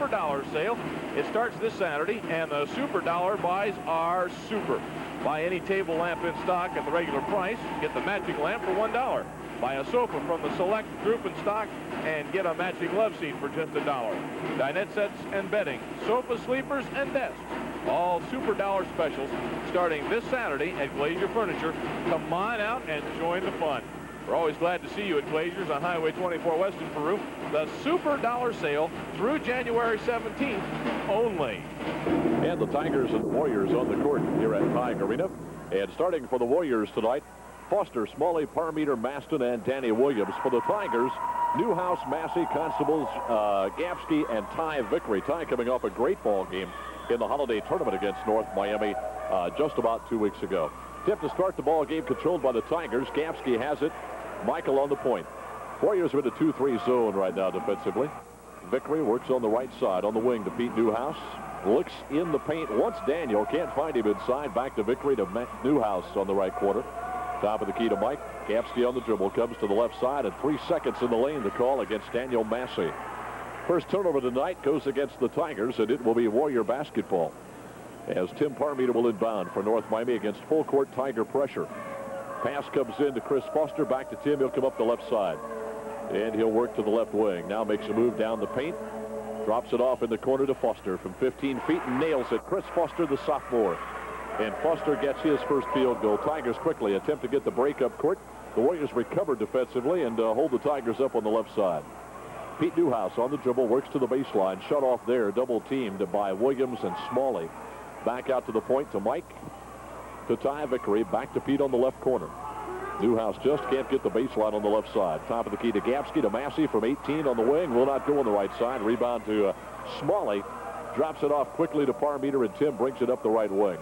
Super Dollar Sale. It starts this Saturday, and the Super Dollar buys are super. Buy any table lamp in stock at the regular price, get the matching lamp for $1. Buy a sofa from the select group in stock and get a matching love seat for just $1. Dinette sets and bedding, sofa sleepers and desks. All Super Dollar specials starting this Saturday at Glazier Furniture. Come on out and join the fun. We're always glad to see you at Glazier's on Highway 24 West in Peru. The Super Dollar Sale through January 17th only. And the Tigers and Warriors on the court here at Tig Arena. And starting for the Warriors tonight, Foster, Smalley, Parmeter, Maston, and Danny Williams. For the Tigers, Newhouse, Massey, Constables, Gapsky, and Ty Vickery. Ty coming off a great ball game in the holiday tournament against North Miami just about 2 weeks ago. Tip to start the ball game controlled by the Tigers. Gapsky has it. Michael on the point. Warriors are in a 2-3 zone right now defensively. Vickery works on the right side on the wing to Pete Newhouse. Looks in the paint once Daniel. Can't find him inside. Back to Vickery to Newhouse on the right corner. Top of the key to Mike. Gapsky on the dribble. Comes to the left side. And 3 seconds in the lane to call against Daniel Massey. First turnover tonight goes against the Tigers, and it will be Warrior basketball. As Tim Parmeter will inbound for North Miami against full court Tiger pressure. Pass comes in to Chris Foster. Back to Tim. He'll come up the left side. And he'll work to the left wing. Now makes a move down the paint. Drops it off in the corner to Foster from 15 feet and nails it. Chris Foster, the sophomore. And Foster gets his first field goal. Tigers quickly attempt to get the break up court. The Warriors recover defensively and hold the Tigers up on the left side. Pete Newhouse on the dribble, works to the baseline. Shut off there, double teamed by Williams and Smalley. Back out to the point to Mike. To Ty Vickery, back to Pete on the left corner. Newhouse just can't get the baseline on the left side. Top of the key to Gapsky, to Massey from 18 on the wing. Will not go on the right side. Rebound to Smalley. Drops it off quickly to Parmeter, and Tim brings it up the right wing.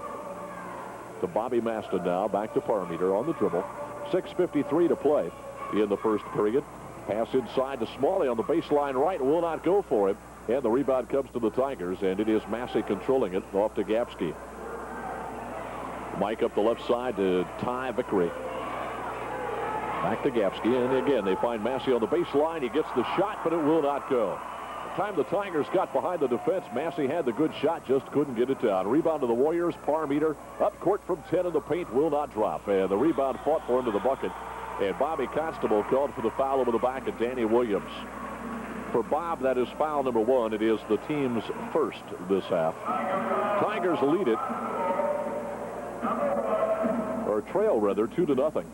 To Bobby Maston now, back to Parmeter on the dribble. 6:53 to play in the first period. Pass inside to Smalley on the baseline right. Will not go for it. And the rebound comes to the Tigers, and it is Massey controlling it off to Gapsky. Mike up the left side to Ty Vickery. Back to Gapsky, and again, they find Massey on the baseline. He gets the shot, but it will not go. The time the Tigers got behind the defense, Massey had the good shot, just couldn't get it down. Rebound to the Warriors. Parmeter up court from 10 in the paint, will not drop. And the rebound fought for into the bucket. And Bobby Constable called for the foul over the back of Danny Williams. For Bob, that is foul number 1. It is the team's first this half. Tigers lead it, or trail rather, 2-0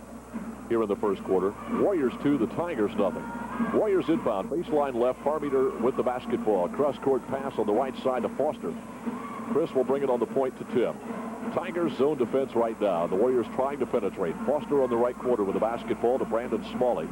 here in the first quarter. Warriors 2, the Tigers nothing. Warriors inbound, baseline left. Parmeter with the basketball. Cross-court pass on the right side to Foster. Chris will bring it on the point to Tim. Tigers zone defense right now. The Warriors trying to penetrate. Foster on the right quarter with the basketball to Brandon Smalley.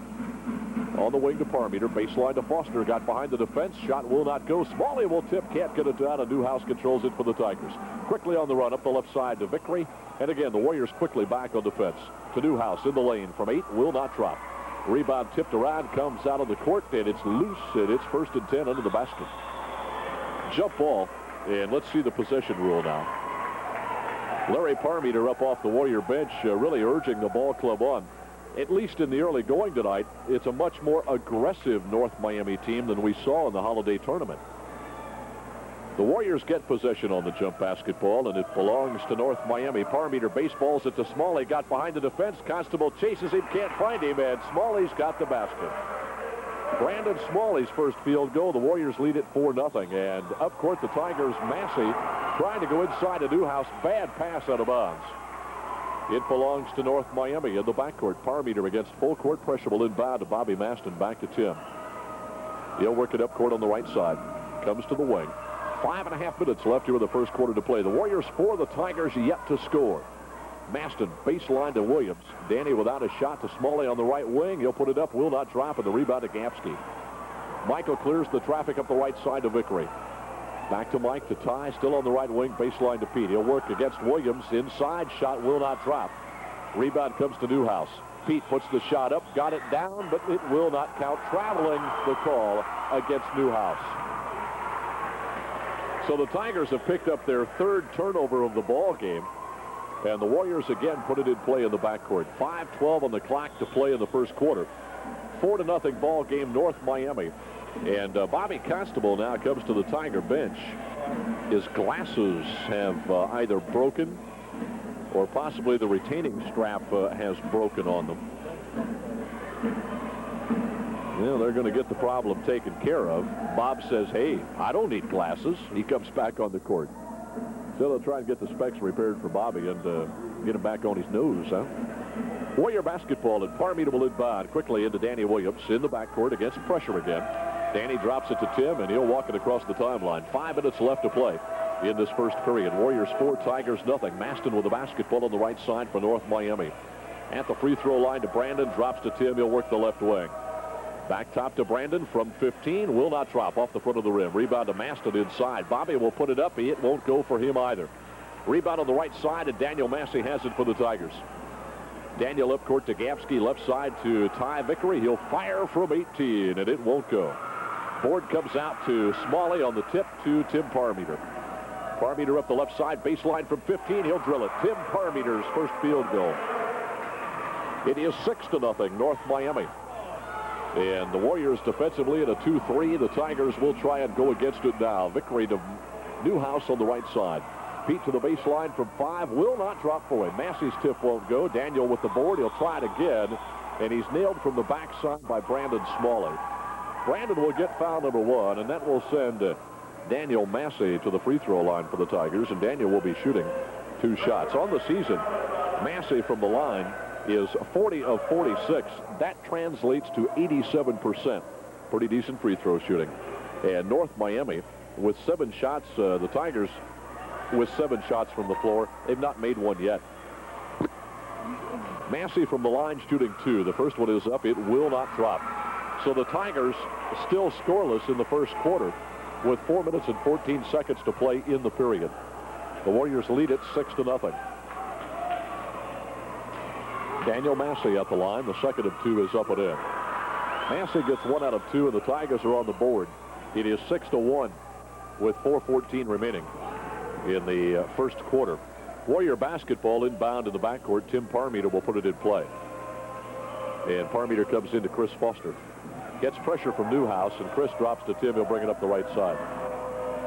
On the wing to Parmeter. Baseline to Foster. Got behind the defense. Shot will not go. Smalley will tip. Can't get it down. And Newhouse controls it for the Tigers. Quickly on the run up the left side to Vickery. And again, the Warriors quickly back on defense. To Newhouse in the lane from 8. Will not drop. Rebound tipped around. Comes out of the court. And it's loose. And it's 1st and 10 under the basket. Jump ball. And let's see the possession rule now. Larry Parmeter up off the Warrior bench, really urging the ball club on. At least in the early going tonight, it's a much more aggressive North Miami team than we saw in the holiday tournament. The Warriors get possession on the jump basketball, and it belongs to North Miami. Parmeter baseballs it to Smalley. Got behind the defense. Constable chases him, can't find him, and Smalley's got the basket. Brandon Smalley's first field goal. The Warriors lead it 4-0. And up court, the Tigers, Massey trying to go inside to Newhouse. Bad pass out of bounds. It belongs to North Miami in the backcourt. Parmeter against full court pressure will inbound to Bobby Maston. Back to Tim. He'll work it up court on the right side. Comes to the wing. 5.5 minutes left here in the first quarter to play. The Warriors 4, the Tigers yet to score. Maston baseline to Williams. Danny without a shot to Smalley on the right wing. He'll put it up, will not drop, and the rebound to Gapsky. Michael clears the traffic up the right side to Vickery. Back to Mike to Ty, still on the right wing, baseline to Pete. He'll work against Williams. Inside shot will not drop. Rebound comes to Newhouse. Pete puts the shot up, got it down, but it will not count. Traveling the call against Newhouse. So the Tigers have picked up their 3rd turnover of the ball game. And the Warriors again put it in play in the backcourt. 5:12 on the clock to play in the first quarter. 4-0 ball game, North Miami. And Bobby Constable now comes to the Tiger bench. His glasses have either broken or possibly the retaining strap has broken on them. Well, they're going to get the problem taken care of. Bob says, hey, I don't need glasses. He comes back on the court. So they'll try and get the specs repaired for Bobby and get him back on his nose, huh? Warrior basketball, and Parmeter will inbound quickly into Danny Williams in the backcourt against pressure again. Danny drops it to Tim, and he'll walk it across the timeline. 5 minutes left to play in this first period. Warriors 4, Tigers nothing. Maston with the basketball on the right side for North Miami. At the free throw line to Brandon, drops to Tim. He'll work the left wing. Back top to Brandon from 15. Will not drop off the front of the rim. Rebound to Maston inside. Bobby will put it up. It won't go for him either. Rebound on the right side, and Daniel Massey has it for the Tigers. Daniel up court to Gapsky, left side to Ty Vickery. He'll fire from 18, and it won't go. Board comes out to Smalley on the tip to Tim Parmeter. Parmeter up the left side, baseline from 15. He'll drill it. Tim Parmeter's first field goal. It is 6-0, North Miami. And the Warriors defensively at a 2-3. The Tigers will try and go against it now. Vickery to Newhouse on the right side. Pete to the baseline from 5. Will not drop for him. Massey's tip won't go. Daniel with the board. He'll try it again. And he's nailed from the backside by Brandon Smalley. Brandon will get foul number 1, and that will send Daniel Massey to the free throw line for the Tigers. And Daniel will be shooting 2 shots. On the season, Massey from the line is 40 of 46. That translates to 87%. Pretty decent free throw shooting. And North Miami with 7 shots. The Tigers with 7 shots from the floor. They've not made one yet. Massey from the line shooting 2. The first one is up. It will not drop. So the Tigers still scoreless in the first quarter with 4 minutes and 14 seconds to play in the period. The Warriors lead it 6-0. Daniel Massey at the line. The second of 2 is up and in. Massey gets 1 out of 2, and the Tigers are on the board. It is 6-1 with 4:14 remaining in the first quarter. Warrior basketball inbound in the backcourt. Tim Parmeter will put it in play. And Parmeter comes into Chris Foster. Gets pressure from Newhouse, and Chris drops to Tim. He'll bring it up the right side.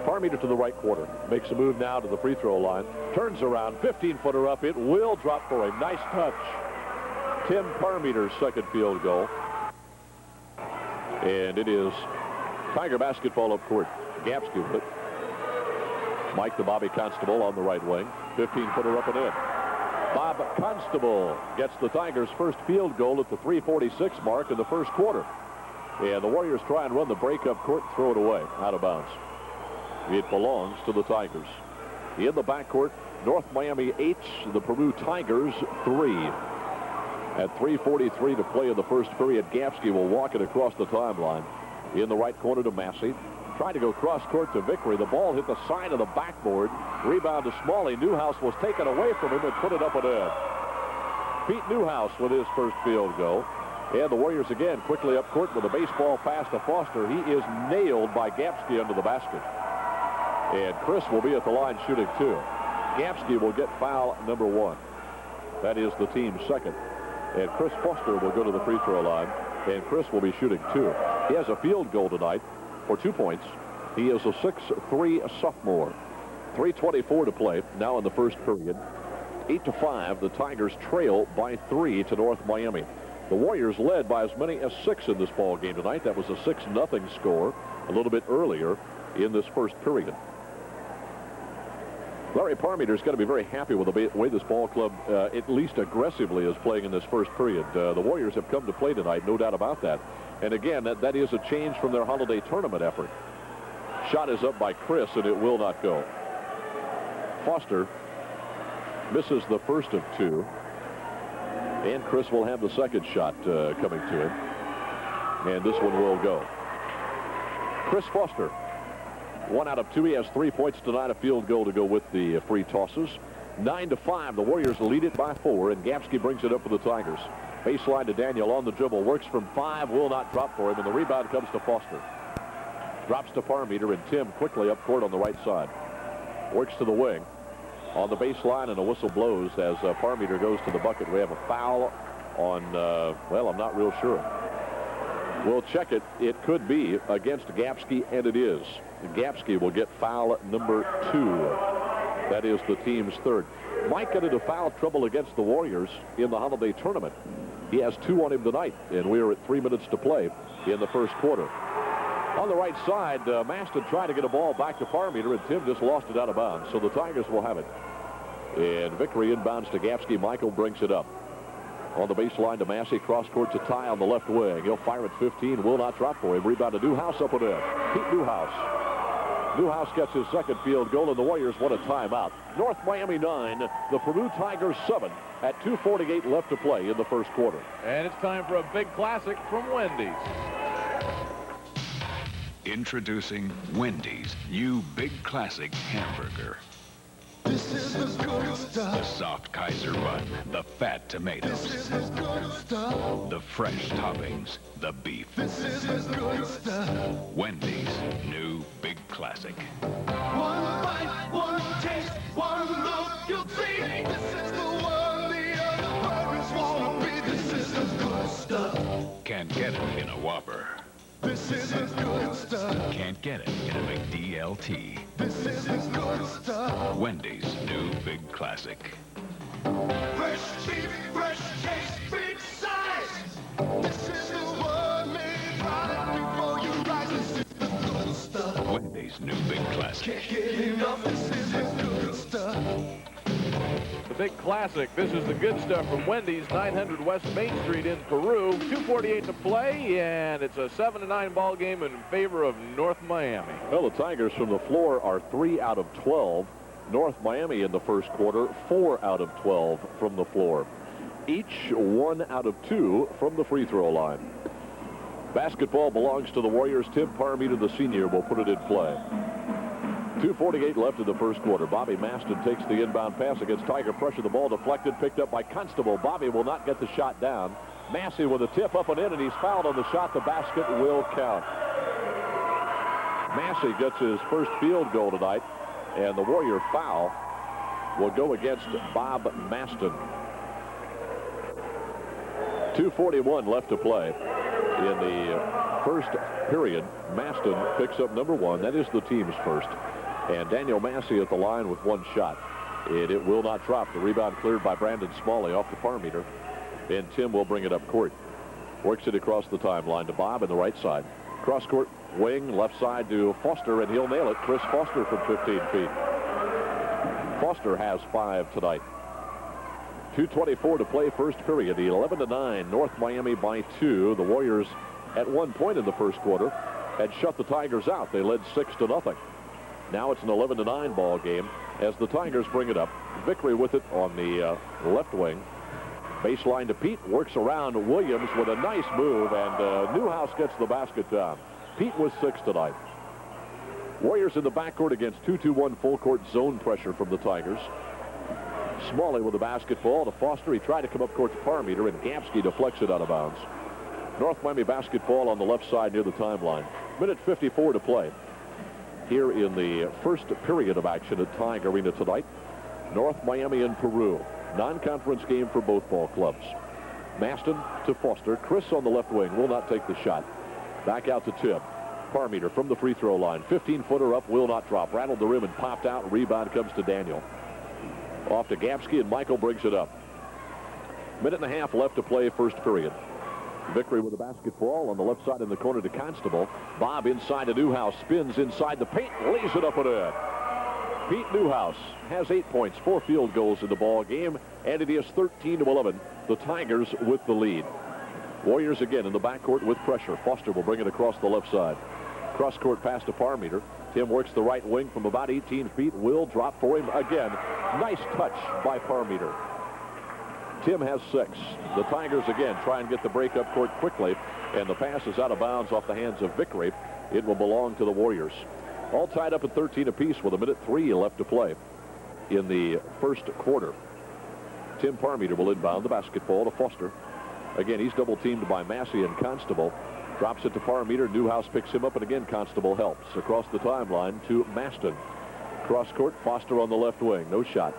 Parmeter to the right quarter. Makes a move now to the free throw line. Turns around. 15-footer up. It will drop for him. Nice touch. Tim Parmeter's second field goal. And it is Tiger basketball up court. Gapsky with it. Mike to Bobby Constable on the right wing. 15-footer up and in. Bob Constable gets the Tigers' first field goal at the 3:46 mark in the first quarter. And the Warriors try and run the break up court and throw it away out of bounds. It belongs to the Tigers. In the backcourt, North Miami 8, the Peru Tigers 3. At 3:43 to play in the first period, Gapsky will walk it across the timeline. In the right corner to Massey. Tried to go cross court to Vickery. The ball hit the side of the backboard. Rebound to Smalley. Newhouse was taken away from him and put it up and in. Pete Newhouse with his first field goal. And the Warriors again quickly up court with a baseball pass to Foster. He is nailed by Gapsky under the basket. And Chris will be at the line shooting 2. Gapsky will get foul number 1. That is the team's second. And Chris Foster will go to the free throw line. And Chris will be shooting 2. He has a field goal tonight for 2 points. He is a 6'3" sophomore. 3:24 to play now in the first period. 8-5. The Tigers trail by 3 to North Miami. The Warriors led by as many as 6 in this ball game tonight. That was a 6-0 score a little bit earlier in this first period. Larry Parmeter's got to be very happy with the way this ball club, at least aggressively, is playing in this first period. The Warriors have come to play tonight, no doubt about that. And again, that is a change from their holiday tournament effort. Shot is up by Chris, and it will not go. Foster misses the first of 2. And Chris will have the second shot coming to him. And this one will go. Chris Foster, 1 out of 2. He has 3 points tonight, a field goal to go with the free tosses. 9-5. The Warriors lead it by 4, and Gapsky brings it up for the Tigers. Baseline to Daniel on the dribble. Works from 5. Will not drop for him, and the rebound comes to Foster. Drops to Parmeter, and Tim quickly up court on the right side. Works to the wing. On the baseline, and a whistle blows as Parmeter goes to the bucket. We have a foul on, well, I'm not real sure. We'll check it. It could be against Gapsky, and it is. Gapsky will get foul number 2. That is the team's third. Mike got into foul trouble against the Warriors in the holiday tournament. He has 2 on him tonight, and we are at 3 minutes to play in the first quarter. On the right side, Maston tried to get a ball back to Farmeter, and Tim just lost it out of bounds. So the Tigers will have it. And Vickery inbounds to Gapsky. Michael brings it up. On the baseline to Massey. Cross court to Ty on the left wing. He'll fire at 15. Will not drop for him. Rebound to Newhouse up and in. Pete Newhouse. Newhouse gets his second field goal, and the Warriors want a timeout. North Miami 9, the Peru Tigers 7 at 2:48 left to play in the first quarter. And it's time for a big classic from Wendy's. Introducing Wendy's new Big Classic Hamburger. This is the good stuff. The soft Kaiser bun, the fat tomatoes, This is the good stuff. the fresh toppings, the beef. This is the good stuff. Wendy's new Big Classic. One bite, one taste, one look, you'll see. This is the one the other burgers wanna be. This is the good stuff. Can't get it in a Whopper. This is the good stuff. Can't get it in a McDLT. This is the good stuff. Wendy's new Big Classic. Fresh beef, fresh taste, big size. This is the one made right before you rise. This is the good stuff. Wendy's new Big Classic. Can't get enough. This is the good stuff. The big classic. This is the good stuff from Wendy's, 900 West Main Street in Peru. 2:48 to play, and it's a 7-9 ball game in favor of North Miami. Well, the Tigers from the floor are 3 out of 12. North Miami in the first quarter, 4 out of 12 from the floor. Each 1 out of 2 from the free throw line. Basketball belongs to the Warriors. Tim Parmeter, the senior, will put it in play. 2:48 left in the first quarter. Bobby Maston takes the inbound pass against Tiger pressure. The ball deflected, picked up by Constable. Bobby will not get the shot down. Massey with a tip up and in, and he's fouled on the shot. The basket will count. Massey gets his first field goal tonight, and the Warrior foul will go against Bob Maston. 2:41 left to play in the first period. Maston picks up number 1. That is the team's first. And Daniel Massey at the line with 1 shot. And it will not drop. The rebound cleared by Brandon Smalley off the Parmeter. And Tim will bring it up court. Works it across the timeline to Bob in the right side. Cross court wing, left side to Foster, and he'll nail it. Chris Foster from 15 feet. Foster has 5 tonight. 2:24 to play first period. 11-9, North Miami by 2. The Warriors at one point in the first quarter had shut the Tigers out. They led 6-0. Now it's an 11-9 ball game as the Tigers bring it up. Vickery with it on the left wing. Baseline to Pete, works around Williams with a nice move, and Newhouse gets the basket down. Pete was 6 tonight. Warriors in the backcourt against 2-2-1 full court zone pressure from the Tigers. Smalley with the basketball to Foster. He tried to come up court to Parmeter, and Gapsky deflects it out of bounds. North Miami basketball on the left side near the timeline. Minute 54 to play here in the first period of action at Tiger Arena tonight. North Miami and Peru. Non-conference game for both ball clubs. Maston to Foster. Chris on the left wing will not take the shot. Back out to Tim. Parmeter from the free throw line. 15-footer up, will not drop. Rattled the rim and popped out. Rebound comes to Daniel. Off to Gapsky, and Michael brings it up. Minute and a half left to play first period. Vickery with the basketball on the left side in the corner to Constable. Bob inside to Newhouse. Spins inside the paint. Lays it up and in. Pete Newhouse has 8 points, 4 field goals in the ball game, and it is 13-11. The Tigers with the lead. Warriors again in the backcourt with pressure. Foster will bring it across the left side. Cross-court pass to Parmeter. Tim works the right wing from about 18 feet. Will drop for him again. Nice touch by Parmeter. Tim has 6. The Tigers again try and get the break up court quickly, and the pass is out of bounds off the hands of Vickery. It will belong to the Warriors. All tied up at 13 apiece with a minute 3 left to play in the first quarter. Tim Parmeter will inbound the basketball to Foster. Again, he's double teamed by Massey and Constable. Drops it to Parmeter. Newhouse picks him up, and again Constable helps. Across the timeline to Maston. Cross court, Foster on the left wing. No shot.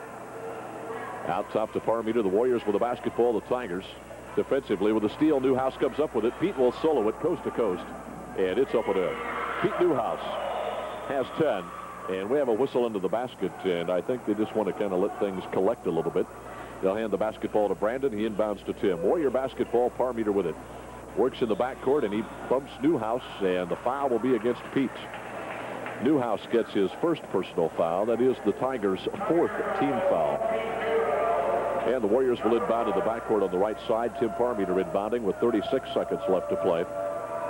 Out top to Parmeter. The Warriors with the basketball. The Tigers defensively with a steal. Newhouse comes up with it. Pete will solo it coast to coast, and it's up and in. Pete Newhouse has 10, and we have a whistle into the basket, and I think they just want to kind of let things collect a little bit. They'll hand the basketball to Brandon. He inbounds to Tim. Warrior basketball, Parmeter with it. Works in the backcourt, and he bumps Newhouse, and the foul will be against Pete. Newhouse gets his first personal foul. That is the Tigers' 4th team foul. And the Warriors will inbound to the backcourt on the right side. Tim Parmeter inbounding with 36 seconds left to play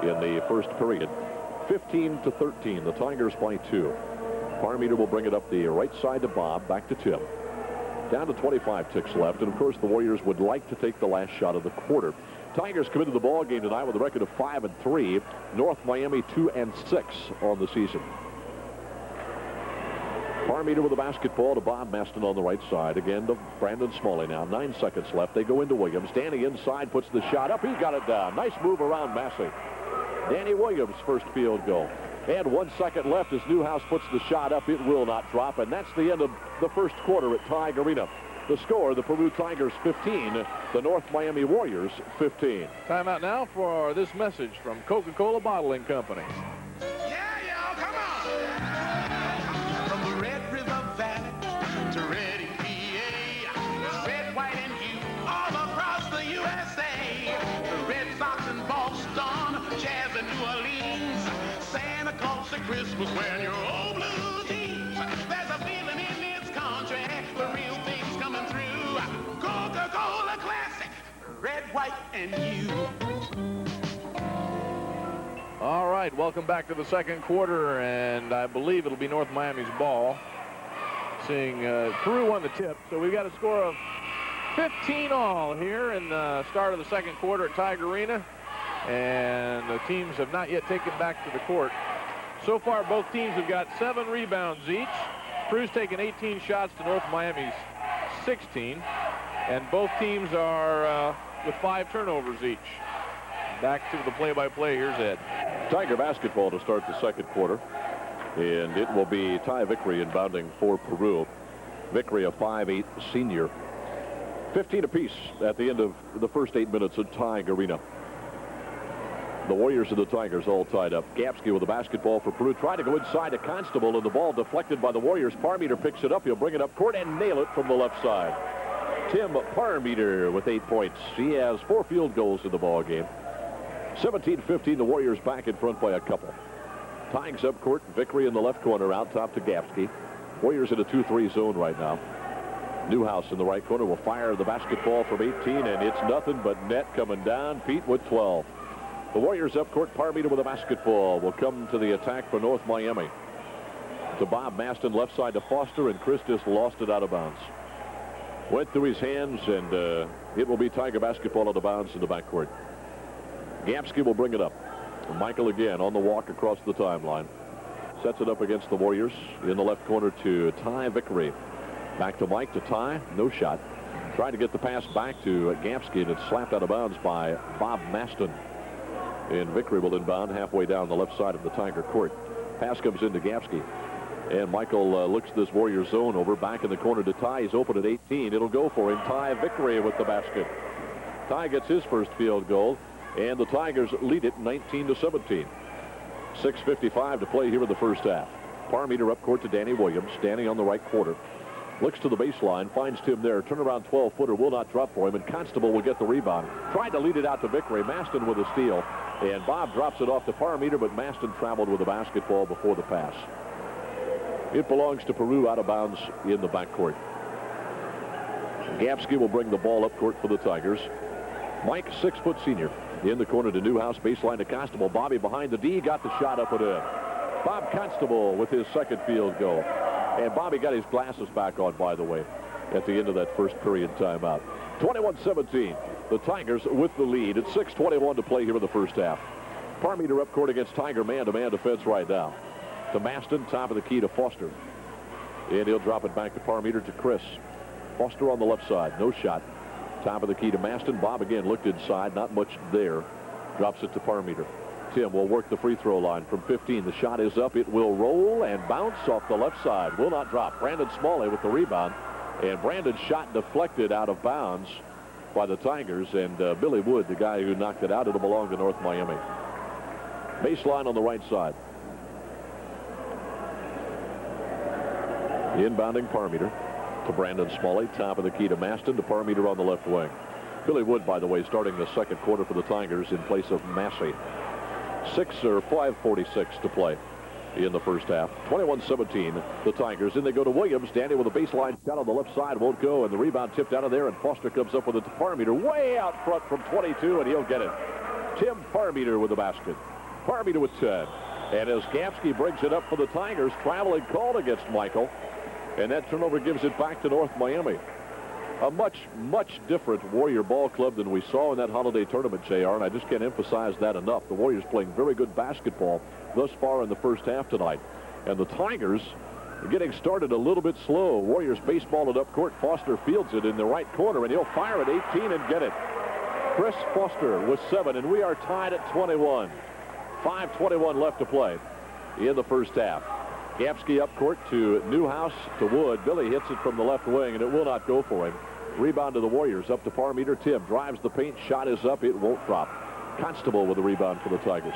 in the first period. 15-13. The Tigers by 2. Parmeter will bring it up the right side to Bob. Back to Tim. Down to 25 ticks left. And, of course, the Warriors would like to take the last shot of the quarter. Tigers come into the ball game tonight with a record of 5-3. North Miami 2-6 on the season. Parmeter with the basketball to Bob Maston on the right side. Again to Brandon Smalley now. 9 seconds left. They go into Williams. Danny inside puts the shot up. He got it down. Nice move around Massey. Danny Williams' first field goal. And 1 second left as Newhouse puts the shot up. It will not drop. And that's the end of the first quarter at Tiger Arena. The score, the Peru Tigers 15, the North Miami Warriors 15. Timeout now for this message from Coca-Cola Bottling Company. Yeah, y'all, come on. From the Red River Valley to Reading, PA, red, white, and you all across the USA. The Red Sox in Boston, Jazz in New Orleans, Santa Claus at Christmas wearing your old blue jeans. There's a feeling in this country, the real thing's coming through. Coca-Cola Classic, red, white, and you. All right, welcome back to the second quarter, and I believe it'll be North Miami's ball. Seeing Peru won the tip, so we've got a score of 15 all here in the start of the second quarter at Tiger Arena, and the teams have not yet taken back to the court. So far, both teams have got 7 rebounds each. Peru's taken 18 shots to North Miami's 16, and both teams are with 5 turnovers each. Back to the play-by-play. Here's Ed. Tiger basketball to start the second quarter. And it will be Ty Vickery inbounding for Peru. Vickery, a 5'8" senior. 15 apiece at the end of the first 8 minutes at Tiger Arena. The Warriors and the Tigers all tied up. Gapsky with the basketball for Peru. Trying to go inside to Constable, and the ball deflected by the Warriors. Parmeter picks it up. He'll bring it up court and nail it from the left side. Tim Parmeter with 8 points. He has 4 field goals in the ball game. 17-15, the Warriors back in front by a couple. Tigers up court. Vickery in the left corner, out top to Gapsky. Warriors in a 2-3 zone right now. Newhouse in the right corner will fire the basketball from 18, and it's nothing but net coming down. Pete with 12. The Warriors up court. Parmeter with the basketball will come to the attack for North Miami. To Bob Maston, left side to Foster, and Chris just lost it out of bounds. Went through his hands, and it will be Tiger basketball out of bounds in the backcourt. Gapsky will bring it up. Michael again on the walk across the timeline. Sets it up against the Warriors in the left corner to Ty Vickery. Back to Mike, to Ty. No shot. Tried to get the pass back to Gapsky, and it's slapped out of bounds by Bob Maston. And Vickery will inbound halfway down the left side of the Tiger court. Pass comes into Gapsky. And Michael looks this Warrior zone over. Back in the corner to Ty. He's open at 18. It'll go for him. Ty Vickery with the basket. Ty gets his first field goal. And the Tigers lead it 19-17. 6:55 to play here in the first half. Parmeter up court to Danny Williams. Danny on the right quarter. Looks to the baseline. Finds Tim there. Turnaround 12-footer will not drop for him. And Constable will get the rebound. Tried to lead it out to Vickery. Maston with a steal. And Bob drops it off to Parmeter, but Maston traveled with the basketball before the pass. It belongs to Peru out of bounds in the backcourt. Gapsky will bring the ball up court for the Tigers. Mike, 6-foot senior. In the corner to Newhouse, baseline to Constable. Bobby behind the D, got the shot up and in. Bob Constable with his second field goal. And Bobby got his glasses back on, by the way, at the end of that first period timeout. 21-17, the Tigers with the lead. It's 6:21 to play here in the first half. Parmeter up court against Tiger man-to-man defense right now. To Maston, top of the key to Foster. And he'll drop it back to Parmeter to Chris. Foster on the left side, no shot. Top of the key to Maston. Bob again looked inside, not much there. Drops it to Parmeter. Tim will work the free throw line from 15. The shot is up. It will roll and bounce off the left side. Will not drop. Brandon Smalley with the rebound. And Brandon's shot deflected out of bounds. by the Tigers, and Billy Wood, the guy who knocked it out, it'll belong to North Miami. Baseline on the right side. The inbounding Parmeter to Brandon Smalley. Top of the key to Maston, to Parmeter on the left wing. Billy Wood, by the way, starting the second quarter for the Tigers in place of Massey. 5:46 to play in the first half. 21-17, the Tigers. And they go to Williams. Danny with a baseline shot on the left side. Won't go, and the rebound tipped out of there, and Foster comes up with it to Parmeter. Way out front from 22, and he'll get it. Tim Parmeter with the basket. Parmeter with 10. And as Gamsky brings it up for the Tigers, traveling called against Michael. And that turnover gives it back to North Miami. A much, much different Warrior ball club than we saw in that holiday tournament, JR, and I just can't emphasize that enough. The Warriors playing very good basketball thus far in the first half tonight. And the Tigers are getting started a little bit slow. Warriors baseball it up court. Foster fields it in the right corner, and he'll fire at 18 and get it. Chris Foster with 7, and we are tied at 21. 5:21 left to play in the first half. Gamsky up court to Newhouse to Wood. Billy hits it from the left wing, and it will not go for him. Rebound to the Warriors. Up to Parmeter. Tim drives the paint. Shot is up. It won't drop. Constable with the rebound for the Tigers.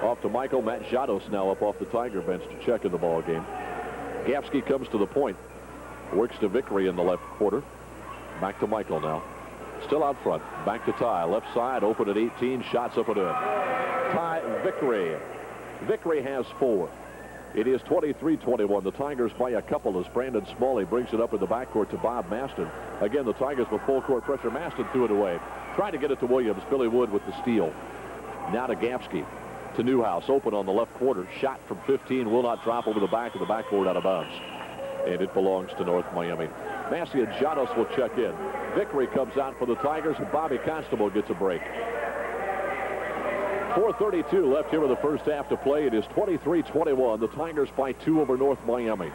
Off to Michael. Matt Jados now up off the Tiger bench to check in the ball game. Gamsky comes to the point. Works to Vickery in the left quarter. Back to Michael now. Still out front. Back to Ty. Left side. Open at 18. Shots up and in. Ty Vickery. Vickery has 4. It is 23-21. The Tigers by a couple as Brandon Smalley brings it up in the backcourt to Bob Maston. Again, the Tigers with full court pressure. Maston threw it away. Tried to get it to Williams. Billy Wood with the steal. Now to Gamsky. To Newhouse. Open on the left quarter. Shot from 15. Will not drop over the back of the backboard out of bounds. And it belongs to North Miami. Massey and Janos will check in. Vickery comes out for the Tigers, and Bobby Constable gets a break. 4:32 left here in the first half to play. It is 23-21. The Tigers by 2 over North Miami.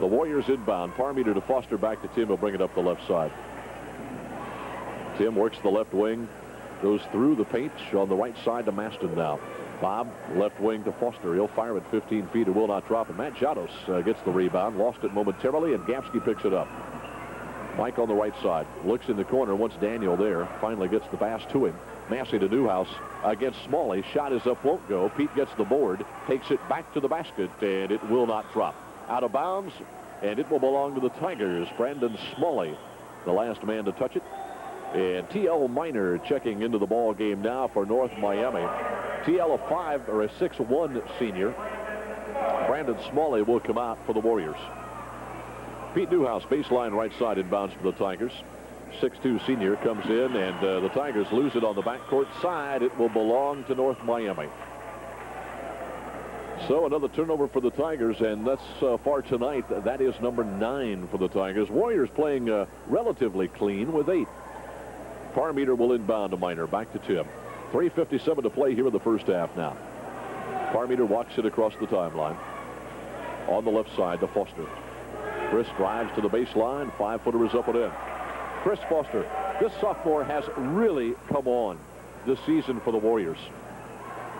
The Warriors inbound. Parmeter to Foster, back to Tim. He'll bring it up the left side. Tim works the left wing. Goes through the paint on the right side to Maston now. Bob, left wing to Foster. He'll fire at 15 feet. It will not drop. And Matt Jados gets the rebound. Lost it momentarily, and Gamsky picks it up. Mike on the right side. Looks in the corner. Wants Daniel there. Finally gets the pass to him. Massey to Newhouse against Smalley. Shot is up, won't go. Pete gets the board, takes it back to the basket, and it will not drop. Out of bounds, and it will belong to the Tigers. Brandon Smalley, the last man to touch it. And T.L. Minor checking into the ball game now for North Miami. T.L. a 5 or a 6'1" senior. Brandon Smalley will come out for the Warriors. Pete Newhouse, baseline right side inbounds for the Tigers. 6'2" senior comes in, and the Tigers lose it on the backcourt side. It will belong to North Miami. So another turnover for the Tigers, and that's far tonight. That is number 9 for the Tigers. Warriors playing relatively clean with 8. Parmeter will inbound to Minor. Back to Tim. 3:57 to play here in the first half now. Parmeter walks it across the timeline. On the left side to Foster. Chris drives to the baseline. 5-footer is up and in. Chris Foster, this sophomore has really come on this season for the Warriors.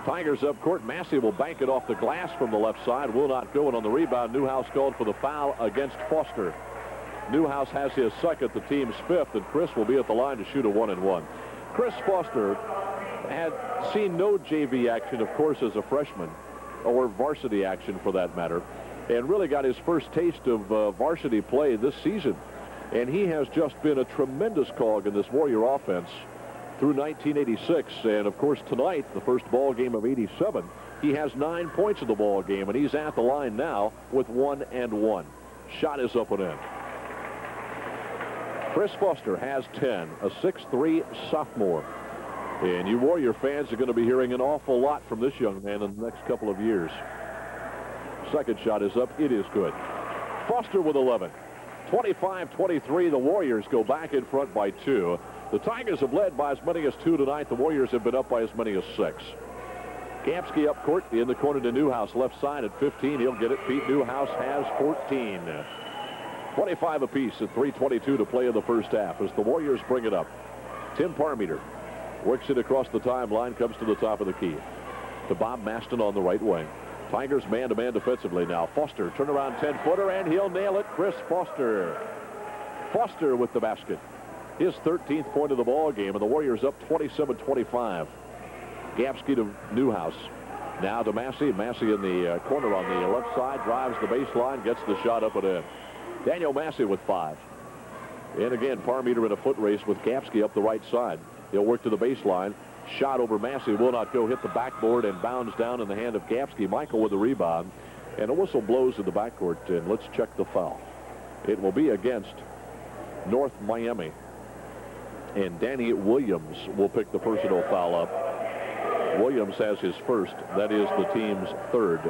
Tigers up court. Massey will bank it off the glass from the left side. Will not go, and on the rebound, Newhouse called for the foul against Foster. Newhouse has his second, the team's 5th, and Chris will be at the line to shoot a 1-and-1. Chris Foster had seen no JV action, of course, as a freshman, or varsity action for that matter, and really got his first taste of varsity play this season. And he has just been a tremendous cog in this Warrior offense through 1986. And, of course, tonight, the first ball game of 87, he has 9 points in the ball game, and he's at the line now with 1-and-1. Shot is up and in. Chris Foster has 10, a 6'3" sophomore. And you Warrior fans are going to be hearing an awful lot from this young man in the next couple of years. Second shot is up. It is good. Foster with 11. 25-23. The Warriors go back in front by 2. The Tigers have led by as many as 2 tonight. The Warriors have been up by as many as 6. Gamsky up court in the corner to Newhouse. Left side at 15. He'll get it. Pete Newhouse has 14. 25 apiece at 3:22 to play in the first half as the Warriors bring it up. Tim Parmeter works it across the timeline, comes to the top of the key. To Bob Maston on the right wing. Tigers man-to-man defensively now. Foster, turnaround 10-footer, and he'll nail it. Chris Foster. Foster with the basket. his 13th point of the ball game, and the Warriors up 27-25. Gapsky to Newhouse. Now to Massey. Massey in the corner on the left side, drives the baseline, gets the shot up and in. Daniel Massey with 5. And again, Parmeter in a foot race with Gapsky up the right side. He'll work to the baseline. Shot over Massey will not go. Hit the backboard and bounds down in the hand of Gapsky. Michael with the rebound. And a whistle blows in the backcourt. And let's check the foul. It will be against North Miami. And Danny Williams will pick the personal foul up. Williams has his first. That is the team's third.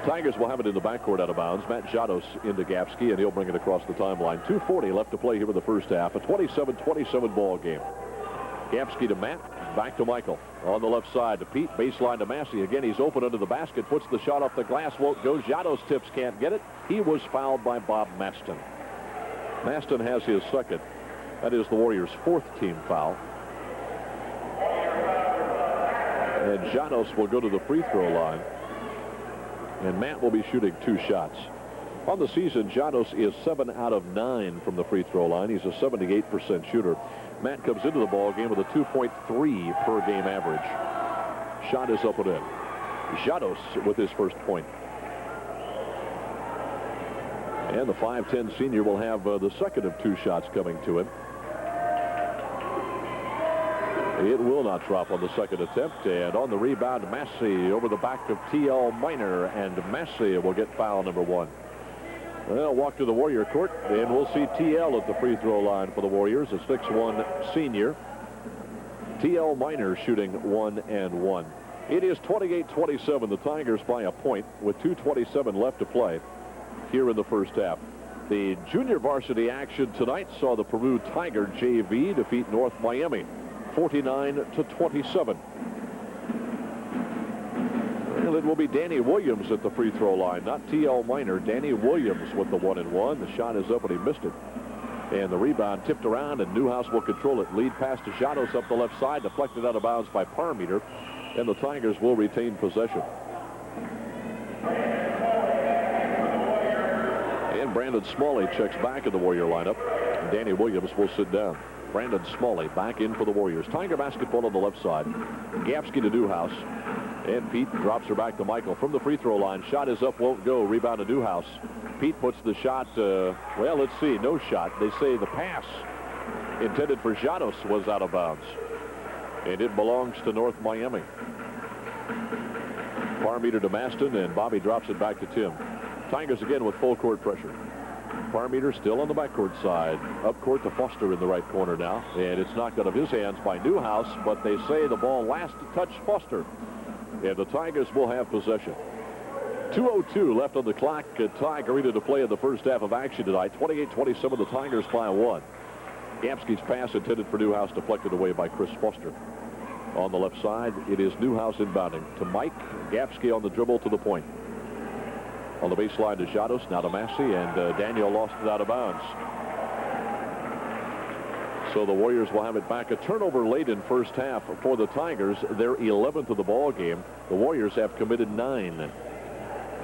Tigers will have it in the backcourt out of bounds. Matt Jados into Gapsky, and he'll bring it across the timeline. 2:40 left to play here in the first half. A 27-27 ball game. Gapsky to Matt. Back to Michael. On the left side to Pete. Baseline to Massey. Again, he's open under the basket. Puts the shot off the glass. Won't go. Jados tips. Can't get it. He was fouled by Bob Maston. Maston has his second. That is the Warriors' 4th team foul. And Janos will go to the free throw line. And Matt will be shooting 2 shots. On the season, Janos is 7 out of 9 from the free throw line. He's a 78% shooter. Matt comes into the ball game with a 2.3 per game average. Shot is up and in. Janos with his first point. And the 5'10 senior will have the second of 2 shots coming to him. It will not drop on the second attempt. And on the rebound, Massey over the back of T.L. Minor. And Massey will get foul number 1. Well, walk to the Warrior court. And we'll see T.L. at the free throw line for the Warriors. A 6'1 senior. T.L. Minor shooting 1 and 1. It is 28-27. The Tigers by a point with 2:27 left to play here in the first half. The junior varsity action tonight saw the Peru Tiger JV defeat North Miami 49-27. Well, it will be Danny Williams at the free throw line, not T.L. Minor. Danny Williams with the 1 and 1. The shot is up and he missed it. And the rebound tipped around, and Newhouse will control it. Lead pass to Janos up the left side, deflected out of bounds by Parmeter, and the Tigers will retain possession. And Brandon Smalley checks back in the Warrior lineup. Danny Williams will sit down. Brandon Smalley back in for the Warriors. Tiger basketball on the left side. Gapsky to Newhouse. And Pete drops her back to Michael from the free throw line. Shot is up, won't go. Rebound to Newhouse. Pete puts the shot, well, let's see, no shot. They say the pass intended for Janos was out of bounds. And it belongs to North Miami. Parmeter to Maston, and Bobby drops it back to Tim. Tigers again with full court pressure. Parmeter still on the backcourt side. Up court to Foster in the right corner now. And it's knocked out of his hands by Newhouse, but they say the ball last touched Foster. And the Tigers will have possession. 2:02 left on the clock. Tiger ready to play in the first half of action tonight. 28-27, the Tigers by 1. Gapsky's pass intended for Newhouse, deflected away by Chris Foster. On the left side, it is Newhouse inbounding to Mike. Gapsky on the dribble to the point. On the baseline to Jados, now to Massey, and Daniel lost it out of bounds. So the Warriors will have it back. A turnover late in first half for the Tigers. Their 11th of the ball game. The Warriors have committed 9.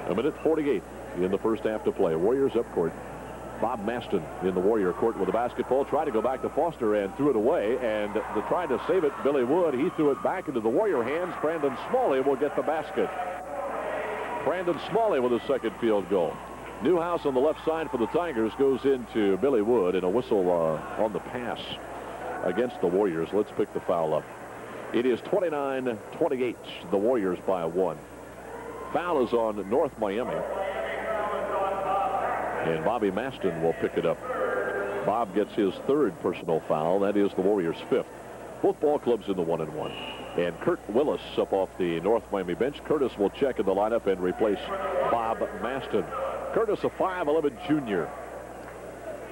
A minute 48 in the first half to play. Warriors up court. Bob Maston in the Warrior court with the basketball. Tried to go back to Foster and threw it away. And trying to save it, Billy Wood. He threw it back into the Warrior hands. Brandon Smalley will get the basket. Brandon Smalley with his second field goal. Newhouse on the left side for the Tigers goes into Billy Wood, and a whistle on the pass against the Warriors. Let's pick the foul up. It is 29-28. The Warriors by 1. Foul is on North Miami. And Bobby Maston will pick it up. Bob gets his 3rd personal foul. That is the Warriors' 5th. Both ball clubs in the 1 and 1. And Kurt Willis up off the North Miami bench. Curtis will check in the lineup and replace Bob Maston. Curtis, a 5'11 junior,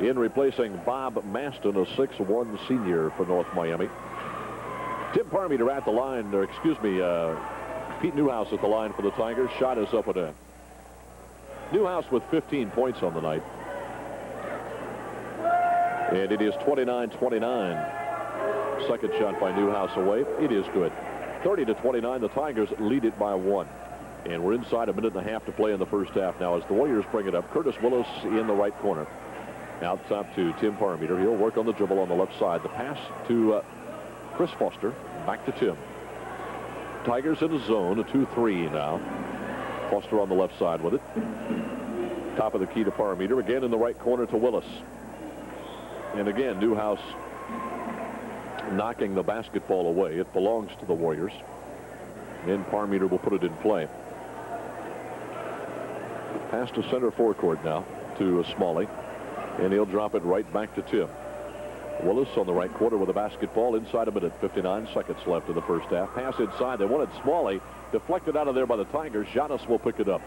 in replacing Bob Maston, a 6'1 senior for North Miami. Tim Parmeter at the line, or excuse me, Pete Newhouse at the line for the Tigers. Shot is up and in. Newhouse with 15 points on the night. And it is 29-29. Second shot by Newhouse away. It is good. 30-29. The Tigers lead it by 1. And we're inside a minute and a half to play in the first half now as the Warriors bring it up. Curtis Willis in the right corner. Out top to Tim Parmeter. He'll work on the dribble on the left side. The pass to Chris Foster. Back to Tim. Tigers in a zone, a 2-3 now. Foster on the left side with it. Top of the key to Parmeter. Again in the right corner to Willis. And again, Newhouse knocking the basketball away. It belongs to the Warriors. And Parmeter will put it in play. Pass to center forecourt now to Smalley. And he'll drop it right back to Tim. Willis on the right quarter with the basketball inside a minute. 59 seconds left in the first half. Pass inside. They wanted Smalley. Deflected out of there by the Tigers. Janos will pick it up.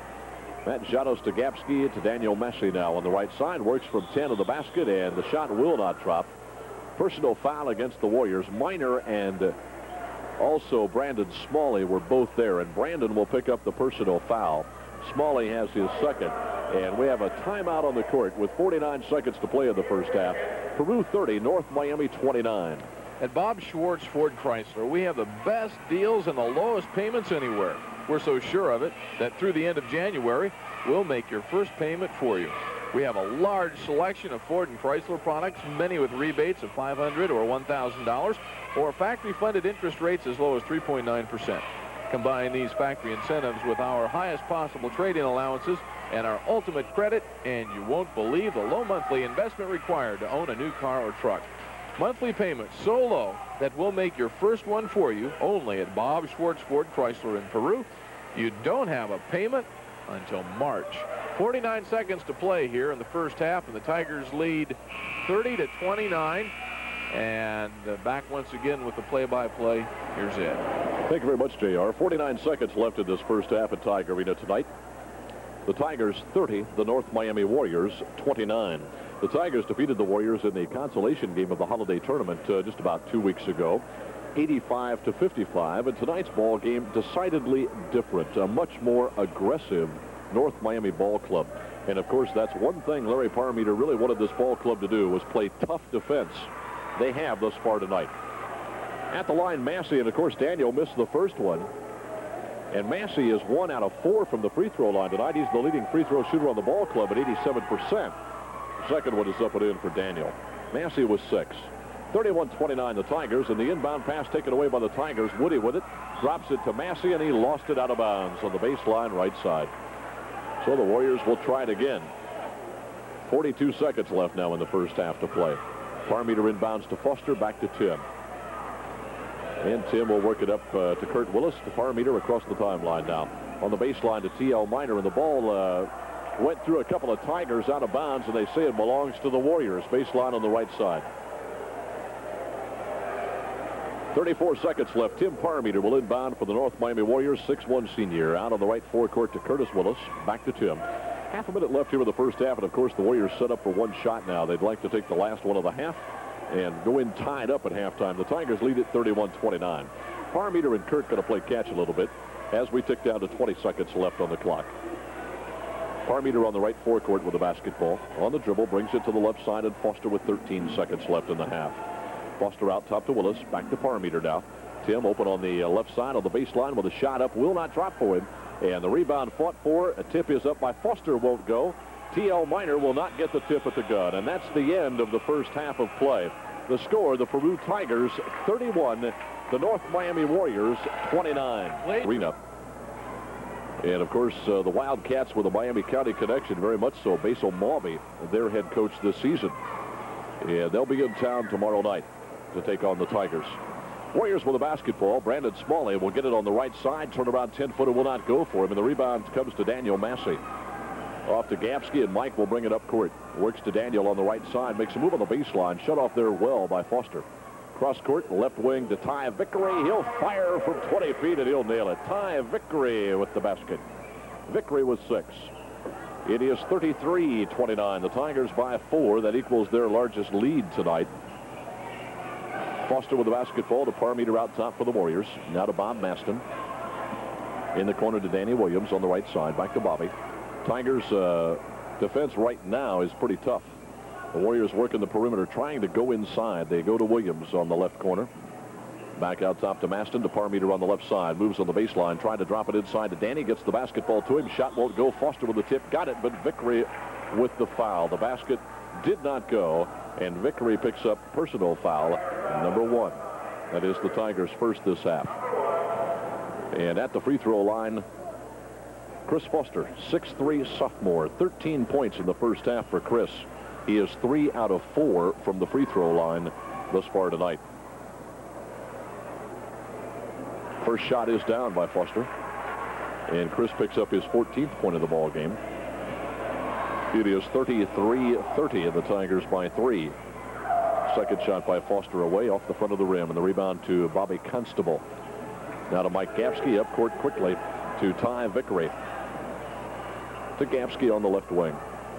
Matt Janos to Gapski to Daniel Messi now on the right side. Works from 10 of the basket, and the shot will not drop. Personal foul against the Warriors. Minor and also Brandon Smalley were both there, and Brandon will pick up the personal foul. Smalley has his second, and we have a timeout on the court with 49 seconds to play in the first half. Peru 30, North Miami 29. At Bob Schwartz Ford Chrysler, we have the best deals and the lowest payments anywhere. We're so sure of it that through the end of January, we'll make your first payment for you. We have a large selection of Ford and Chrysler products, many with rebates of $500 or $1,000, or factory-funded interest rates as low as 3.9%. Combine these factory incentives with our highest possible trade-in allowances and our ultimate credit, and you won't believe the low monthly investment required to own a new car or truck. Monthly payments so low that we'll make your first one for you only at Bob Schwartz Ford Chrysler in Peru. You don't have a payment until March. 49 seconds to play here in the first half, and the Tigers lead 30-29. And back once again with the play-by-play. Here's Ed. Thank you very much, JR. 49 seconds left in this first half at Tiger Arena tonight. The Tigers 30, the North Miami Warriors 29. The Tigers defeated the Warriors in the consolation game of the holiday tournament just about 2 weeks ago, 85-55. And tonight's ball game decidedly different, a much more aggressive North Miami ball club. And of course, that's one thing Larry Parmeter really wanted this ball club to do, was play tough defense. They have thus far tonight. At the line, Massey, and of course Daniel missed the first one. And Massey is 1 out of 4 from the free throw line tonight. He's the leading free throw shooter on the ball club at 87%. Second one is up and in for Daniel. Massey was 6. 31-29 the Tigers, and the inbound pass taken away by the Tigers. Woody with it, drops it to Massey, and he lost it out of bounds on the baseline right side. So the Warriors will try it again. 42 seconds left now in the first half to play. Parmeter inbounds to Foster, back to Tim. And Tim will work it up to Kurt Willis, to Parmeter across the timeline now. On the baseline to T.L. Minor, and the ball went through a couple of Tigers out of bounds, and they say it belongs to the Warriors. Baseline on the right side. 34 seconds left. Tim Parmeter will inbound for the North Miami Warriors. 6'1" senior. Out on the right forecourt to Curtis Willis. Back to Tim. Half a minute left here in the first half, and of course the Warriors set up for one shot now. They'd like to take the last one of the half and go in tied up at halftime. The Tigers lead at 31-29. Parmeter and Kirk going to play catch a little bit as we tick down to 20 seconds left on the clock. Parmeter on the right forecourt with the basketball. On the dribble, brings it to the left side, and Foster with 13 seconds left in the half. Foster out top to Willis. Back to Parmeter now. Tim open on the left side on the baseline with a shot up. Will not drop for him. And the rebound fought for. A tip is up by Foster. Won't go. T.L. Minor will not get the tip at the gun. And that's the end of the first half of play. The score, the Peru Tigers 31, the North Miami Warriors 29. Arena. And, of course, the Wildcats with a Miami County connection, very much so. Basil Maubey, their head coach this season. And they'll be in town tomorrow night to take on the Tigers. Warriors with the basketball. Brandon Smalley will get it on the right side. Turnaround 10-footer will not go for him. And the rebound comes to Daniel Massey. Off to Gapski, and Mike will bring it up court. Works to Daniel on the right side. Makes a move on the baseline. Shut off there well by Foster. Cross court, left wing to Ty Vickery. He'll fire from 20 feet, and he'll nail it. Ty Vickery with the basket. Vickery with 6. It is 33-29. The Tigers by 4. That equals their largest lead tonight. Foster with the basketball to Parmeter out top for the Warriors. Now to Bob Maston. In the corner to Danny Williams on the right side. Back to Bobby. Tigers' defense right now is pretty tough. The Warriors working the perimeter, trying to go inside. They go to Williams on the left corner. Back out top to Maston, to Parmeter on the left side. Moves on the baseline, trying to drop it inside to Danny. Gets the basketball to him. Shot won't go. Foster with the tip. Got it, but Vickery with the foul. The basket did not go, and Vickery picks up personal foul number 1. That is the Tigers' first this half. And at the free throw line, Chris Foster, 6'3" sophomore, 13 points in the first half for Chris. He is 3 out of 4 from the free throw line thus far tonight. First shot is down by Foster, and Chris picks up his 14th point of the ball game. It is 33-30, and the Tigers by 3. Second shot by Foster away off the front of the rim, and the rebound to Bobby Constable. Now to Mike Gapsky, up court quickly to Ty Vickery. To Gapsky on the left wing.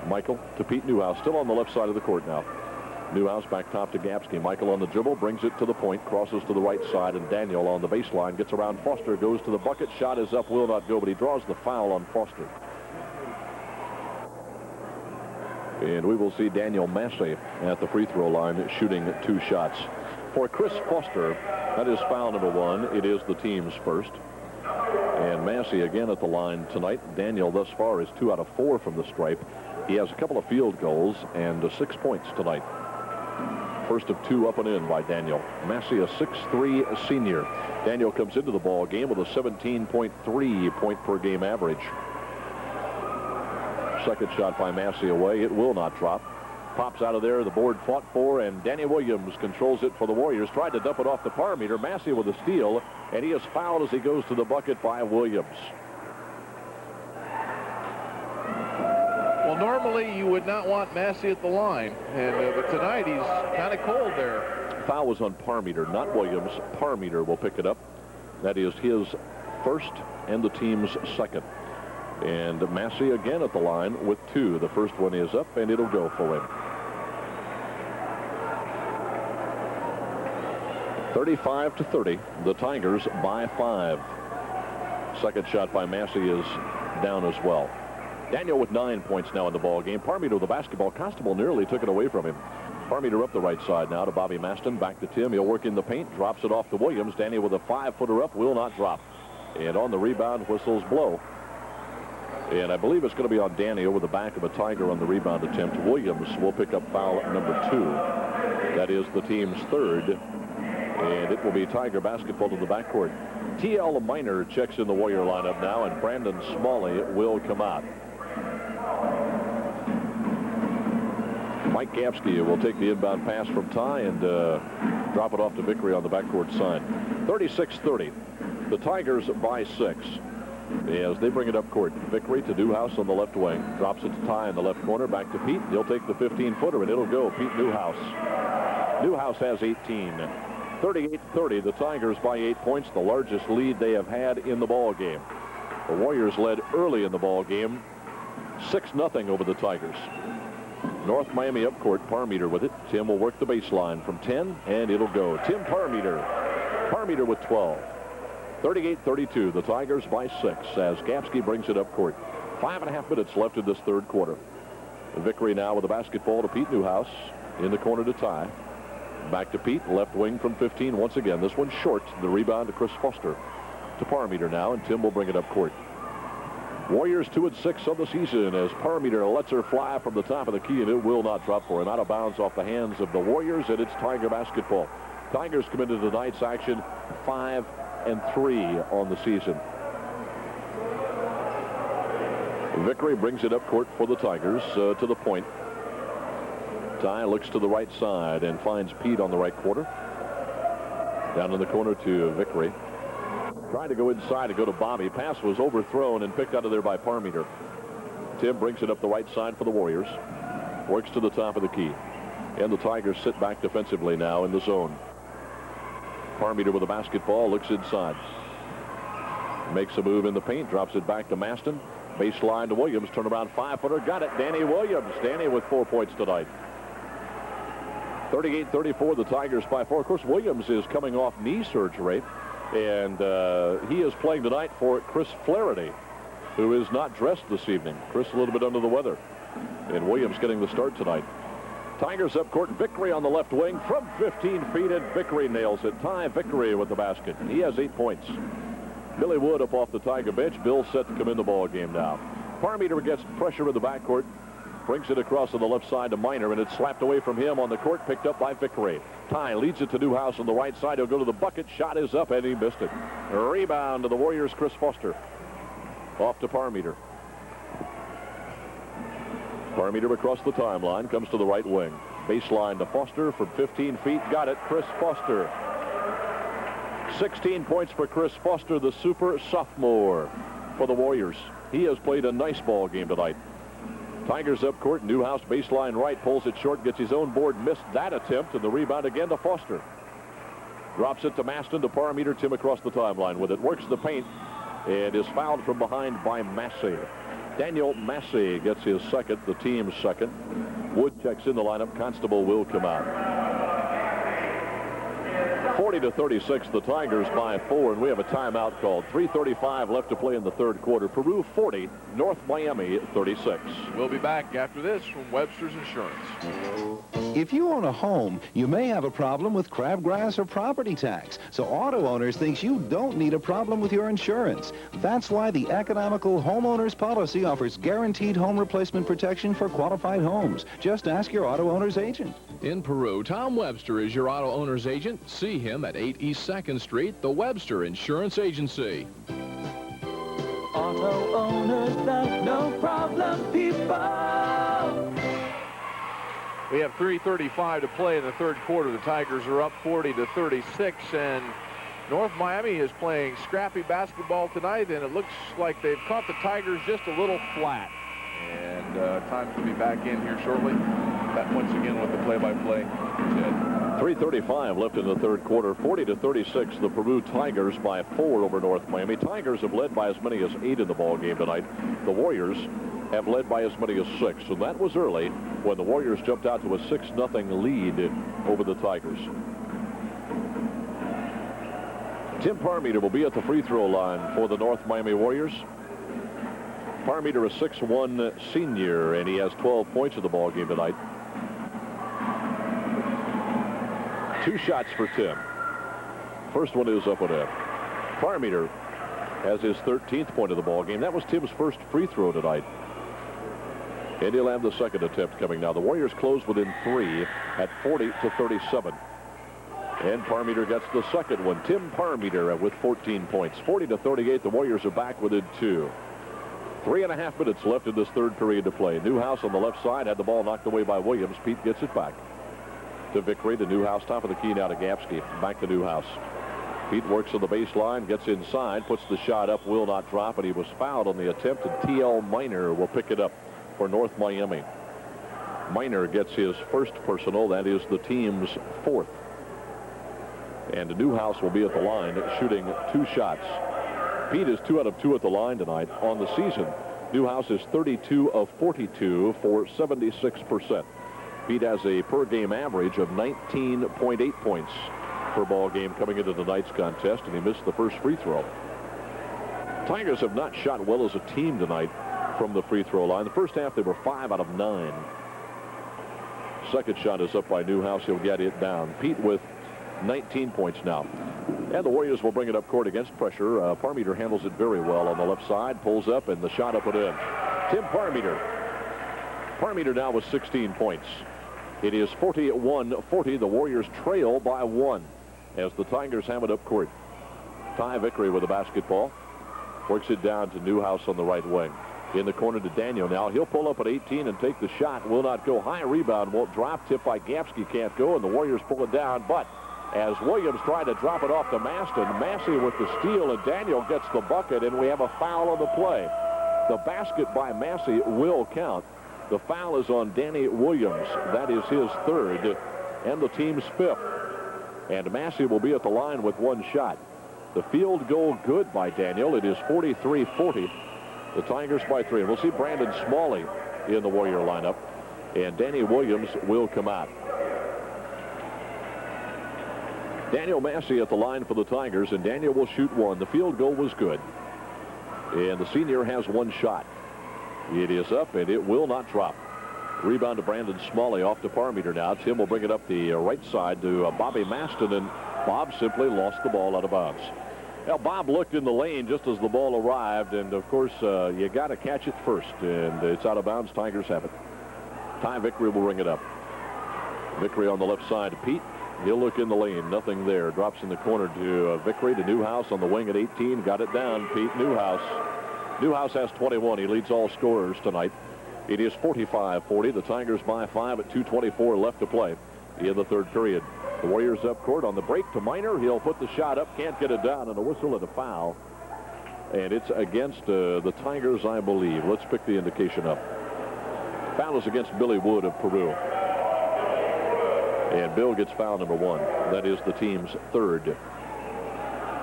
Michael to Pete Newhouse, still on the left side of the court now. Newhouse back top to Gapsky. Michael on the dribble, brings it to the point, crosses to the right side, and Daniel on the baseline gets around Foster, goes to the bucket. Shot is up, will not go, but he draws the foul on Foster. And we will see Daniel Massey at the free throw line shooting 2 shots. For Chris Foster, that is foul number 1. It is the team's first. And Massey again at the line tonight. Daniel thus far is 2 out of 4 from the stripe. He has a couple of field goals and 6 points tonight. First of 2 up and in by Daniel. Massey, a 6'3" senior. Daniel comes into the ball game with a 17.3 point per game average. Second shot by Massey away. It will not drop. Pops out of there. The board fought for, and Danny Williams controls it for the Warriors. Tried to dump it off the par meter. Massey with a steal, and he is fouled as he goes to the bucket by Williams. Well, normally you would not want Massey at the line, and but tonight he's kind of cold there. Foul was on par meter, not Williams. Par meter will pick it up. That is his first and the team's second. And Massey again at the line with 2. The first one is up, and it'll go for him. 35-30. The Tigers by 5. Second shot by Massey is down as well. Daniel with 9 points now in the ball game. Parmeter with the basketball. Constable nearly took it away from him. Parmeter up the right side now to Bobby Maston. Back to Tim. He'll work in the paint. Drops it off to Williams. Danny with a 5-footer up. Will not drop. And on the rebound, whistles blow. And I believe it's going to be on Danny over the back of a Tiger on the rebound attempt. Williams will pick up foul number 2. That is the team's third. And it will be Tiger basketball to the backcourt. T.L. Minor checks in the Warrior lineup now, and Brandon Smalley will come out. Mike Gapsky will take the inbound pass from Ty and drop it off to Vickery on the backcourt side. 36-30. The Tigers by 6. As they bring it up court. Vickery to Newhouse on the left wing. Drops it to Ty in the left corner. Back to Pete. He'll take the 15-footer, and it'll go. Pete Newhouse. Newhouse has 18. 38-30. The Tigers by 8 points. The largest lead they have had in the ball game. The Warriors led early in the ball game. 6-0 over the Tigers. North Miami up court. Parmeter with it. Tim will work the baseline from 10, and it'll go. Tim Parmeter. Parmeter with 12. 38-32, the Tigers by 6 as Gapsky brings it up court. 5.5 minutes left in this third quarter. Vickery now with the basketball to Pete Newhouse. In the corner to Ty. Back to Pete, left wing from 15 once again. This one short. The rebound to Chris Foster. To Parmeter now, and Tim will bring it up court. Warriors 2-6 on the season as Parmeter lets her fly from the top of the key, and it will not drop for him. Out of bounds off the hands of the Warriors, and it's Tiger basketball. Tigers come into tonight's action 5-3 on the season. Vickery brings it up court for the Tigers to the point. Ty looks to the right side and finds Pete on the right quarter. Down in the corner to Vickery. Trying to go inside to go to Bobby. Pass was overthrown and picked out of there by Parmeter. Tim brings it up the right side for the Warriors. Works to the top of the key. And the Tigers sit back defensively now in the zone. Parmeter with the basketball, looks inside. Makes a move in the paint, drops it back to Maston. Baseline to Williams, turnaround 5-footer, got it, Danny Williams. Danny with 4 points tonight. 38-34, the Tigers by 4. Of course, Williams is coming off knee surgery, and he is playing tonight for Chris Flaherty, who is not dressed this evening. Chris a little bit under the weather, and Williams getting the start tonight. Tigers up court. Vickery on the left wing from 15 feet, and Vickery nails it. Ty Vickery with the basket. He has 8 points. Billy Wood up off the Tiger bench. Bill set to come in the ball game now. Parmeter gets pressure in the backcourt. Brings it across on the left side to Miner, and it's slapped away from him on the court, picked up by Vickery. Ty leads it to Newhouse on the right side. He'll go to the bucket. Shot is up, and he missed it. A rebound to the Warriors, Chris Foster. Off to Parmeter. Parmeter across the timeline, comes to the right wing. Baseline to Foster from 15 feet. Got it, Chris Foster. 16 points for Chris Foster, the super sophomore for the Warriors. He has played a nice ball game tonight. Tigers up court. Newhouse baseline right, pulls it short, gets his own board, missed that attempt, and the rebound again to Foster. Drops it to Maston, to Parmeter. Tim across the timeline with it. Works the paint and is fouled from behind by Massey. Daniel Massey gets his second, the team's second. Wood checks in the lineup. Constable will come out. 40-36, the Tigers by 4, and we have a timeout called. 3:35 left to play in the third quarter. Peru 40, North Miami 36. We'll be back after this from Webster's Insurance. If you own a home, you may have a problem with crabgrass or property tax. So Auto Owners thinks you don't need a problem with your insurance. That's why the economical homeowners policy offers guaranteed home replacement protection for qualified homes. Just ask your Auto Owners agent. In Peru, Tom Webster is your auto owner's agent. See him at 8 East 2nd Street, the Webster Insurance Agency. Auto owners, the no problem people. We have 3:35 to play in the third quarter. The Tigers are up 40-36, and North Miami is playing scrappy basketball tonight, and it looks like they've caught the Tigers just a little flat. And time to be back in here shortly. That once again with the play-by-play. 3:35 left in the third quarter. 40-36, the Peru Tigers by 4 over North Miami. Tigers have led by as many as 8 in the ball game tonight. The Warriors have led by as many as 6, and that was early when the Warriors jumped out to a 6-0 lead over the Tigers. Tim Parmeter will be at the free throw line for the North Miami Warriors. Parmeter, a 6'1" senior, and he has 12 points in the ball game tonight. 2 shots for Tim. First one is up and in. Parmeter has his 13th point of the ball game. That was Tim's first free throw tonight. And he'll have the second attempt coming now. The Warriors close within 3 at 40-37. And Parmeter gets the second one. Tim Parmeter with 14 points. 40-38, the Warriors are back within 2. 3.5 minutes left in this third period to play. Newhouse on the left side had the ball knocked away by Williams. Pete gets it back to Vickery, to Newhouse, top of the key now to Gapsky. Back to Newhouse. Pete works on the baseline, gets inside, puts the shot up, will not drop, and he was fouled on the attempt, and T.L. Miner will pick it up for North Miami. Miner gets his first personal. That is the team's 4th. And Newhouse will be at the line shooting 2 shots. Pete is 2 out of 2 at the line tonight. On the season, Newhouse is 32 of 42 for 76%. Pete has a per-game average of 19.8 points per ball game coming into tonight's contest, and he missed the first free throw. Tigers have not shot well as a team tonight from the free throw line. The first half, they were 5 out of 9. Second shot is up by Newhouse. He'll get it down. Pete with 19 points now. And the Warriors will bring it up court against pressure. Parmeter handles it very well on the left side. Pulls up, and the shot up and in. Tim Parmeter. Parmeter now with 16 points. It is 41-40. The Warriors trail by 1 as the Tigers have it up court. Ty Vickery with the basketball. Works it down to Newhouse on the right wing. In the corner to Daniel now. He'll pull up at 18 and take the shot. Will not go. High rebound. Won't drop. Tip by Gapsky. Can't go. And the Warriors pull it down. But as Williams tried to drop it off to Maston, Massey with the steal, and Daniel gets the bucket, and we have a foul on the play. The basket by Massey will count. The foul is on Danny Williams. That is his 3rd and the team's 5th. And Massey will be at the line with 1 shot. The field goal good by Daniel. It is 43-40. The Tigers by 3. And we'll see Brandon Smalley in the Warrior lineup. And Danny Williams will come out. Daniel Massey at the line for the Tigers, and Daniel will shoot 1. The field goal was good. And the senior has 1 shot. It is up, and it will not drop. Rebound to Brandon Smalley, off to Parmeter now. Tim will bring it up the right side to Bobby Maston, and Bob simply lost the ball out of bounds. Now, Bob looked in the lane just as the ball arrived, and, of course, you got to catch it first, and it's out of bounds. Tigers have it. Ty Vickery will ring it up. Vickery on the left side to Pete. He'll look in the lane. Nothing there. Drops in the corner to Vickery. To Newhouse on the wing at 18. Got it down. Pete Newhouse. Newhouse has 21. He leads all scorers tonight. It is 45-40. The Tigers by 5 at 2:24 left to play in the third period. The Warriors up court on the break to Miner. He'll put the shot up. Can't get it down. And a whistle and a foul. And it's against the Tigers, I believe. Let's pick the indication up. Foul is against Billy Wood of Peru. And Bill gets foul number 1. That is the team's third.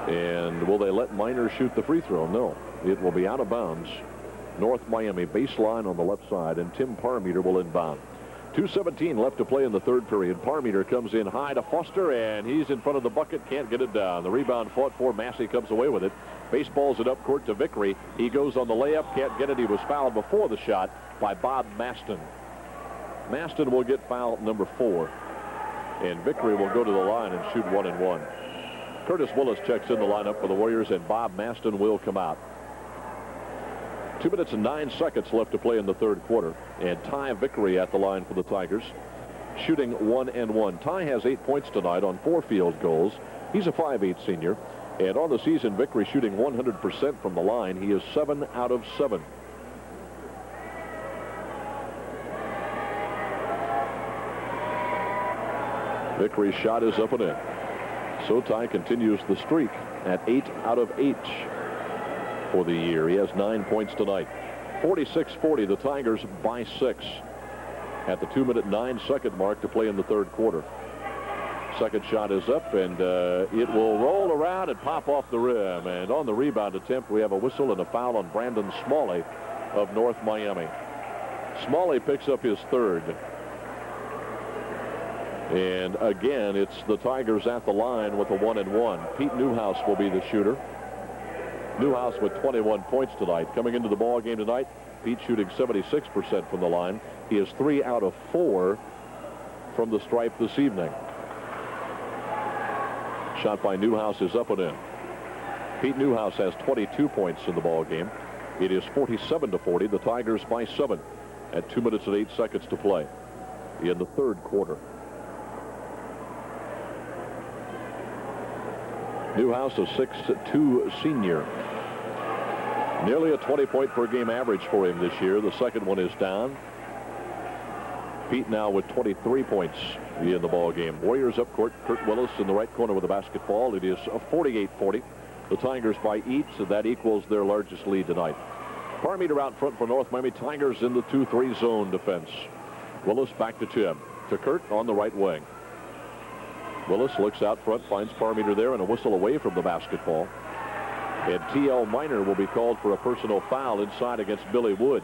And will they let Miner shoot the free throw? No. It will be out of bounds. North Miami baseline on the left side, and Tim Parmeter will inbound. 2:17 left to play in the third period. Parmeter comes in high to Foster, and he's in front of the bucket. Can't get it down. The rebound fought for. Massey comes away with it. Baseballs it up court to Vickery. He goes on the layup. Can't get it. He was fouled before the shot by Bob Maston. Maston will get foul number 4. And Vickery will go to the line and shoot 1 and 1. Curtis Willis checks in the lineup for the Warriors, and Bob Maston will come out. 2 minutes and 9 seconds left to play in the third quarter. And Ty Vickery at the line for the Tigers, shooting 1 and 1. Ty has 8 points tonight on 4 field goals. He's a 5'8" senior. And on the season, Vickery shooting 100% from the line. He is 7 out of 7. Vickery's shot is up and in. So Ty continues the streak at 8 out of 8 for the year. He has 9 points tonight. 46-40, the Tigers by 6 at the 2 minute 9 second mark to play in the third quarter. Second shot is up, and it will roll around and pop off the rim. And on the rebound attempt, we have a whistle and a foul on Brandon Smalley of North Miami. Smalley picks up his third. And again, it's the Tigers at the line with a 1 and 1. Pete Newhouse will be the shooter. Newhouse with 21 points tonight. Coming into the ball game tonight, Pete shooting 76% from the line. He is 3 out of 4 from the stripe this evening. Shot by Newhouse is up and in. Pete Newhouse has 22 points in the ball game. It is 47-40. The Tigers by 7 at 2 minutes and 8 seconds to play in the third quarter. Newhouse, a 6'2" senior. Nearly a 20-point per game average for him this year. The second one is down. Pete now with 23 points in the ball game. Warriors up court. Kurt Willis in the right corner with the basketball. It is 48-40. The Tigers by each, so that equals their largest lead tonight. Parmeter out front for North Miami. Tigers in the 2-3 zone defense. Willis back to Tim. To Kurt on the right wing. Willis looks out front, finds Parmeter there, and a whistle away from the basketball. And T.L. Miner will be called for a personal foul inside against Billy Wood.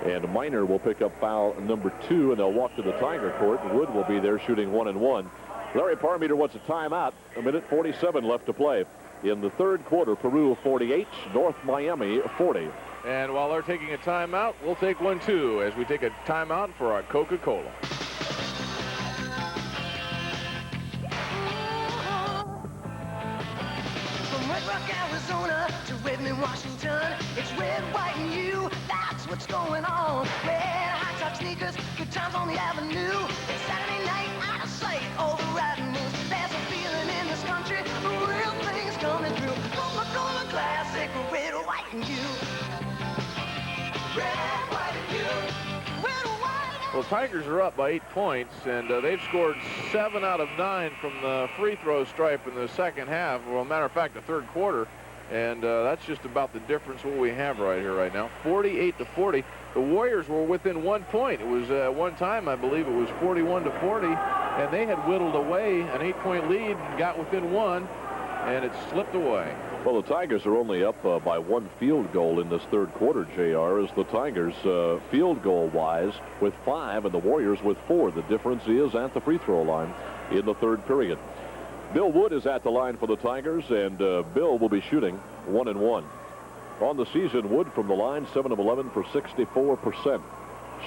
And Miner will pick up foul number 2, and they'll walk to the Tiger court. Wood will be there shooting 1 and 1. Larry Parmeter wants a timeout. 1:47 left to play. In the third quarter, Peru 48, North Miami 40. And while they're taking a timeout, we'll take one too as we take a timeout for our Coca-Cola. Arizona to Redmond, Washington. It's red, white, and you. That's what's going on. Red hot top sneakers, good times on the avenue. It's Saturday night, out of sight, all the riding news. There's a feeling in this country, the real thing's coming through. Coca-Cola Classic, red, white, and you. Red, white, and you. Red, white, and you. Well, Tigers are up by 8 points, and they've scored 7 out of 9 from the free throw stripe in the second half. Well, matter of fact, the third quarter. And that's just about the difference what we have right here right now. 48-40. The Warriors were within 1 point. It was one time, I believe, it was 41-40. And they had whittled away an 8-point lead and got within 1. And it slipped away. Well, the Tigers are only up by 1 field goal in this third quarter, JR, as the Tigers field goal-wise with 5 and the Warriors with 4. The difference is at the free throw line in the third period. Bill Wood is at the line for the Tigers, and Bill will be shooting 1 and 1. On the season, Wood from the line, 7 of 11 for 64%.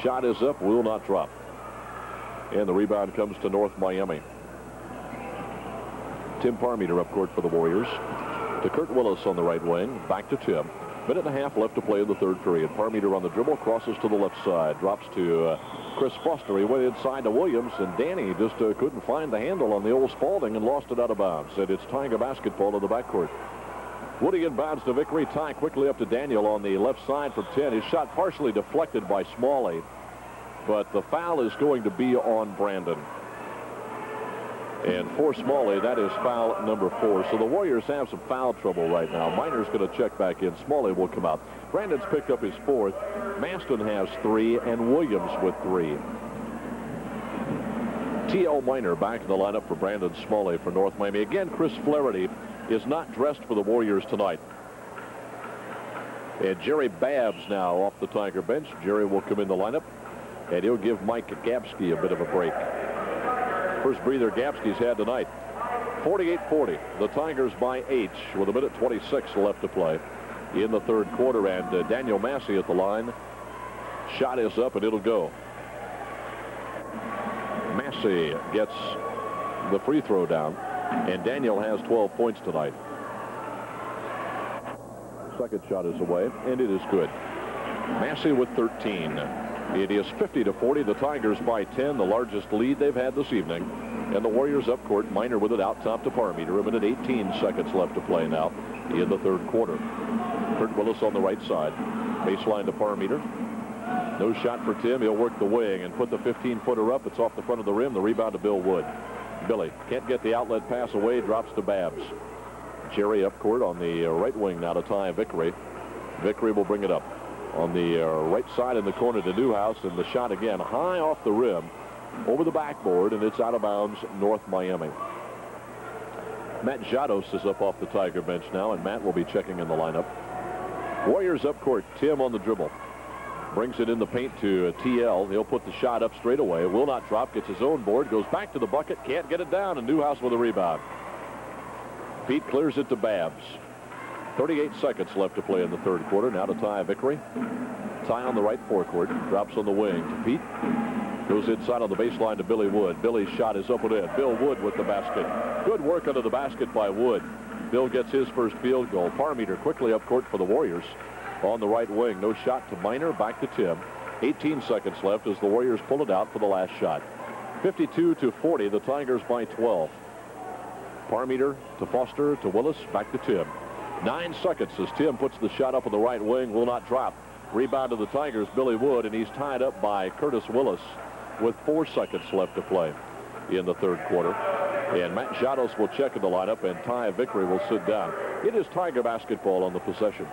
Shot is up, will not drop. And the rebound comes to North Miami. Tim Parmeter up court for the Warriors. To Kurt Willis on the right wing. Back to Tim. Minute and a half left to play in the third period. Parmeter on the dribble, crosses to the left side, drops to Chris Foster. He went inside to Williams, and Danny just couldn't find the handle on the old Spalding and lost it out of bounds. And it's Tiger basketball in the backcourt. Woody inbounds to Vickery. Ty quickly up to Daniel on the left side from 10. His shot partially deflected by Smalley, but the foul is going to be on Brandon. And for Smalley, that is foul number 4. So the Warriors have some foul trouble right now. Miner's going to check back in. Smalley will come out. Brandon's picked up his 4th. Maston has 3, and Williams with 3. T.L. Miner back in the lineup for Brandon Smalley for North Miami. Again, Chris Flaherty is not dressed for the Warriors tonight. And Jerry Babbs now off the Tiger bench. Jerry will come in the lineup, and he'll give Mike Gapsky a bit of a break. First breather Gapsky's had tonight. 48-40. The Tigers by 8 with 1:26 left to play in the third quarter. And Daniel Massey at the line. Shot is up, and it'll go. Massey gets the free throw down, and Daniel has 12 points tonight. Second shot is away, and it is good. Massey with 13. It is 50-40. The Tigers by 10, the largest lead they've had this evening. And the Warriors up court. Miner with it out top to Parmeter. 1:18 left to play now in the third quarter. Kurt Willis on the right side. Baseline to Parmeter. No shot for Tim. He'll work the wing and put the 15-footer up. It's off the front of the rim. The rebound to Bill Wood. Billy can't get the outlet pass away. Drops to Babbs. Jerry up court on the right wing now to Ty Vickery. Vickery will bring it up on the right side in the corner to Newhouse, and the shot again high off the rim over the backboard, and it's out of bounds, North Miami. Matt Jados is up off the Tiger bench now, and Matt will be checking in the lineup. Warriors up court. Tim on the dribble. Brings it in the paint to TL. He'll put the shot up straight away. Will not drop. Gets his own board. Goes back to the bucket. Can't get it down, and Newhouse with a rebound. Pete clears it to Babbs. 38 seconds left to play in the third quarter. Now to Ty Vickery. Ty on the right forecourt. Drops on the wing to Pete. Goes inside on the baseline to Billy Wood. Billy's shot is up and in. Bill Wood with the basket. Good work under the basket by Wood. Bill gets his first field goal. Parmeter quickly up court for the Warriors. On the right wing. No shot to Miner. Back to Tim. 18 seconds left as the Warriors pull it out for the last shot. 52-40. The Tigers by 12. Parmeter to Foster to Willis. Back to Tim. 9 seconds as Tim puts the shot up on the right wing. Will not drop. Rebound to the Tigers, Billy Wood, and he's tied up by Curtis Willis with 4 seconds left to play in the third quarter. And Matt Jados will check in the lineup, and Ty Vickery will sit down. It is Tiger basketball on the possession.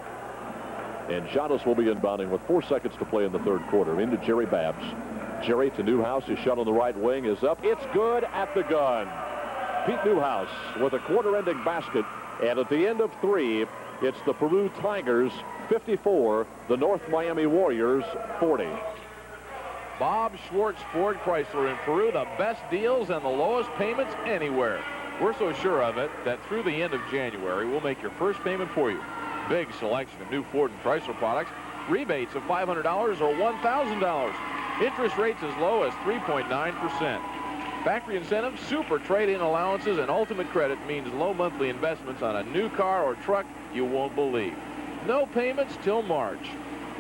And Jados will be inbounding with 4 seconds to play in the third quarter. Into Jerry Babbs. Jerry to Newhouse. His shot on the right wing is up. It's good at the gun. Pete Newhouse with a quarter-ending basket. And at the end of 3, it's the Peru Tigers 54, the North Miami Warriors 40. Bob Schwartz Ford Chrysler in Peru, the best deals and the lowest payments anywhere. We're so sure of it that through the end of January, we'll make your first payment for you. Big selection of new Ford and Chrysler products, rebates of $500 or $1,000. Interest rates as low as 3.9%. Factory incentives, super trade-in allowances, and ultimate credit means low monthly investments on a new car or truck you won't believe. No payments till March.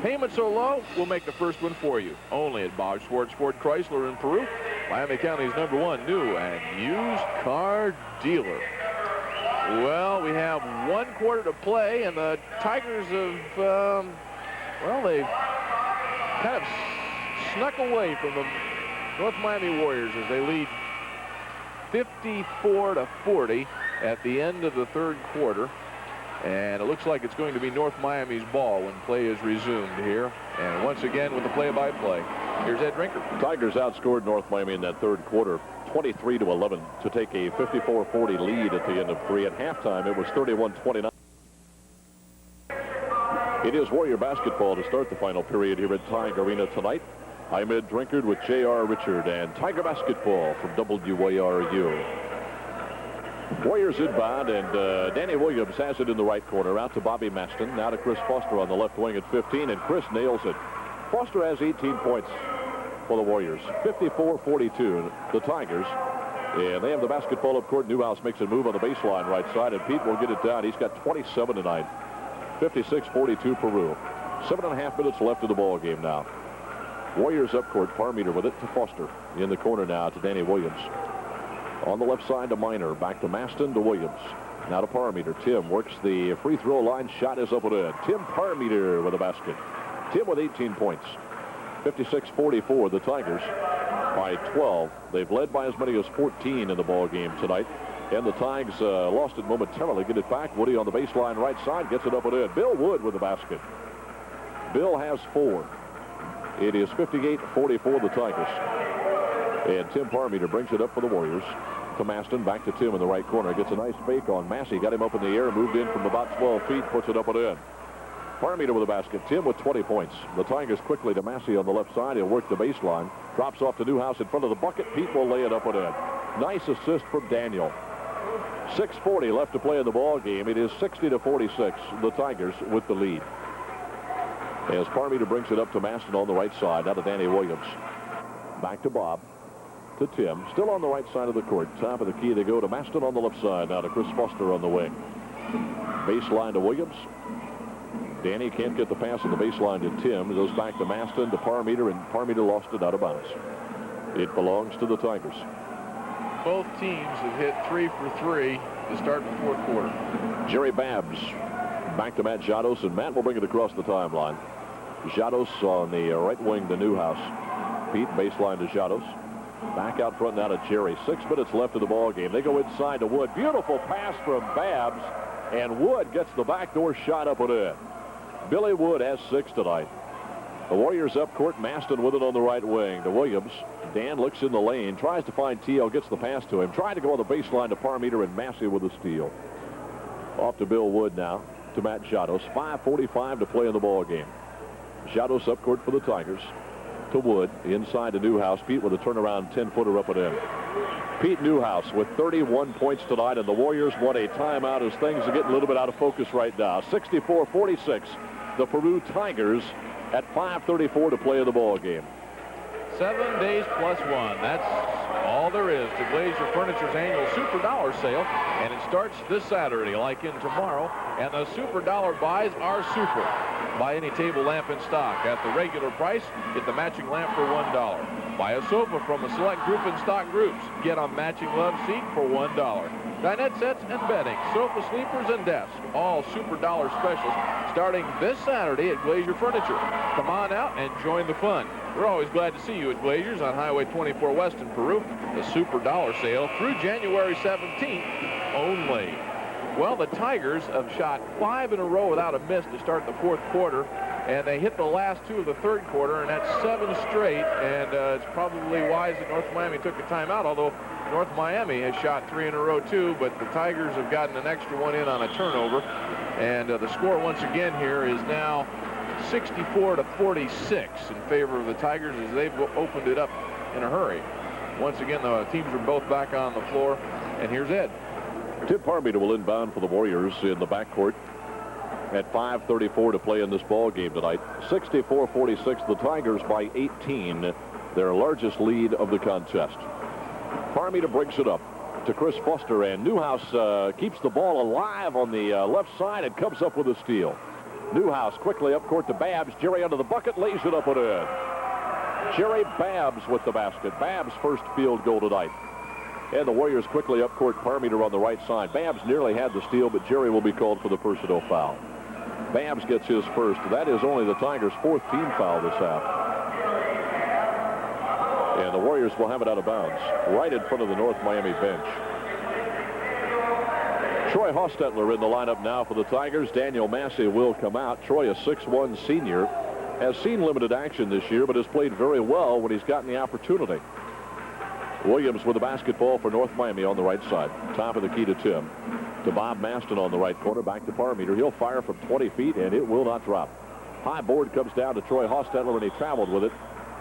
Payments so low, we'll make the first one for you. Only at Bob Schwartz Ford Chrysler in Peru, Miami County's #1 new and used car dealer. Well, we have 1 quarter to play, and the Tigers have, well, they've kind of snuck away from the North Miami Warriors as they lead 54-40 at the end of the third quarter. And it looks like it's going to be North Miami's ball when play is resumed here. And once again with the play-by-play, here's Ed Rinker. Tigers outscored North Miami in that third quarter 23-11 to take a 54-40 lead at the end of 3. At halftime, it was 31-29. It is Warrior basketball to start the final period here at Tiger Arena tonight. I'm Ed Drinkard with J.R. Richard and Tiger basketball from WARU. Warriors inbound, and Danny Williams has it in the right corner. Out to Bobby Maston. Now to Chris Foster on the left wing at 15, and Chris nails it. Foster has 18 points for the Warriors. 54-42, the Tigers. And they have the basketball up court. Newhouse makes a move on the baseline right side, and Pete will get it down. He's got 27 tonight. 56-42 Peru. 7.5 minutes left of the ball game now. Warriors up court. Parmeter with it to Foster. In the corner now to Danny Williams. On the left side to Minor. Back to Maston to Williams. Now to Parmeter. Tim works the free throw line. Shot is up and in. Tim Parmeter with a basket. Tim with 18 points. 56-44, the Tigers by 12. They've led by as many as 14 in the ball game tonight. And the Tigers lost it momentarily. Get it back. Woody on the baseline right side. Gets it up and in. Bill Wood with the basket. Bill has 4. It is 58-44, the Tigers. And Tim Parmeter brings it up for the Warriors. To Maston, back to Tim in the right corner. Gets a nice fake on Massey. Got him up in the air. Moved in from about 12 feet. Puts it up and in. Parmeter with a basket. Tim with 20 points. The Tigers quickly to Massey on the left side. He'll work the baseline. Drops off to Newhouse in front of the bucket. Pete will lay it up and in. Nice assist from Daniel. 6:40 left to play in the ball game. It is 60-46. The Tigers with the lead. As Parmeter brings it up to Maston on the right side. Now to Danny Williams. Back to Bob. To Tim. Still on the right side of the court. Top of the key they go to Maston on the left side. Now to Chris Foster on the wing. Baseline to Williams. Danny can't get the pass on the baseline to Tim. It goes back to Maston to Parmeter, and Parmeter lost it out of bounds. It belongs to the Tigers. Both teams have hit 3 for 3 to start the fourth quarter. Jerry Babbs back to Matt Jados, and Matt will bring it across the timeline. Jados on the right wing to Newhouse. Pete baseline to Jados. Back out front now to Jerry. 6 minutes left of the ball game. They go inside to Wood. Beautiful pass from Babbs, and Wood gets the backdoor shot up and in. Billy Wood has 6 tonight. The Warriors up court. Maston with it on the right wing to Williams. Dan looks in the lane, tries to find T.O., gets the pass to him. Trying to go on the baseline to Parmeter, and Massey with a steal. Off to Bill Wood now to Matt Jados. 5:45 to play in the ball game. Jados up court for the Tigers. To Wood, inside to Newhouse. Pete with a turnaround 10-footer up and in. Pete Newhouse with 31 points tonight, and the Warriors want a timeout as things are getting a little bit out of focus right now. 64-46, the Peru Tigers at 5:34 to play in the ball game. 7 days plus 1. That's all there is to Glazier Furniture's annual Super Dollar Sale, and it starts this Saturday like in tomorrow, and the Super Dollar buys are super. Buy any table lamp in stock at the regular price. Get the matching lamp for $1. Buy a sofa from a select group in stock groups. Get a matching love seat for $1. Dinette sets and bedding, sofa sleepers and desks. All Super Dollar specials starting this Saturday at Glazier Furniture. Come on out and join the fun. We're always glad to see you at Glazier's on Highway 24 West in Peru. The Super Dollar Sale through January 17th only. Well, the Tigers have shot 5 in a row without a miss to start the fourth quarter, and they hit the last 2 of the third quarter, and that's 7 straight, and it's probably wise that North Miami took a timeout, although North Miami has shot 3 in a row too, but the Tigers have gotten an extra one in on a turnover, and the score once again here is now 64-46 in favor of the Tigers as they've opened it up in a hurry. Once again, the teams are both back on the floor, and here's Ed. Tim Parmeter will inbound for the Warriors in the backcourt at 5:34 to play in this ball game tonight. 64-46, the Tigers by 18, their largest lead of the contest. Parmeter brings it up to Chris Foster, and Newhouse keeps the ball alive on the left side and comes up with a steal. Newhouse quickly up court to Babbs. Jerry under the bucket, lays it up and in. Jerry Babbs with the basket. Babbs' first field goal tonight. And the Warriors quickly up court. Parmeter on the right side. Babbs nearly had the steal, but Jerry will be called for the personal foul. Babbs gets his first. That is only the Tigers' 4th team foul this half. And the Warriors will have it out of bounds right in front of the North Miami bench. Troy Hostetler in the lineup now for the Tigers. Daniel Massey will come out. Troy, a 6'1 senior, has seen limited action this year, but has played very well when he's gotten the opportunity. Williams with the basketball for North Miami on the right side. Top of the key to Tim. To Bob Maston on the right corner. Back to Parmeter. He'll fire from 20 feet, and it will not drop. High board comes down to Troy Hostetler, and he traveled with it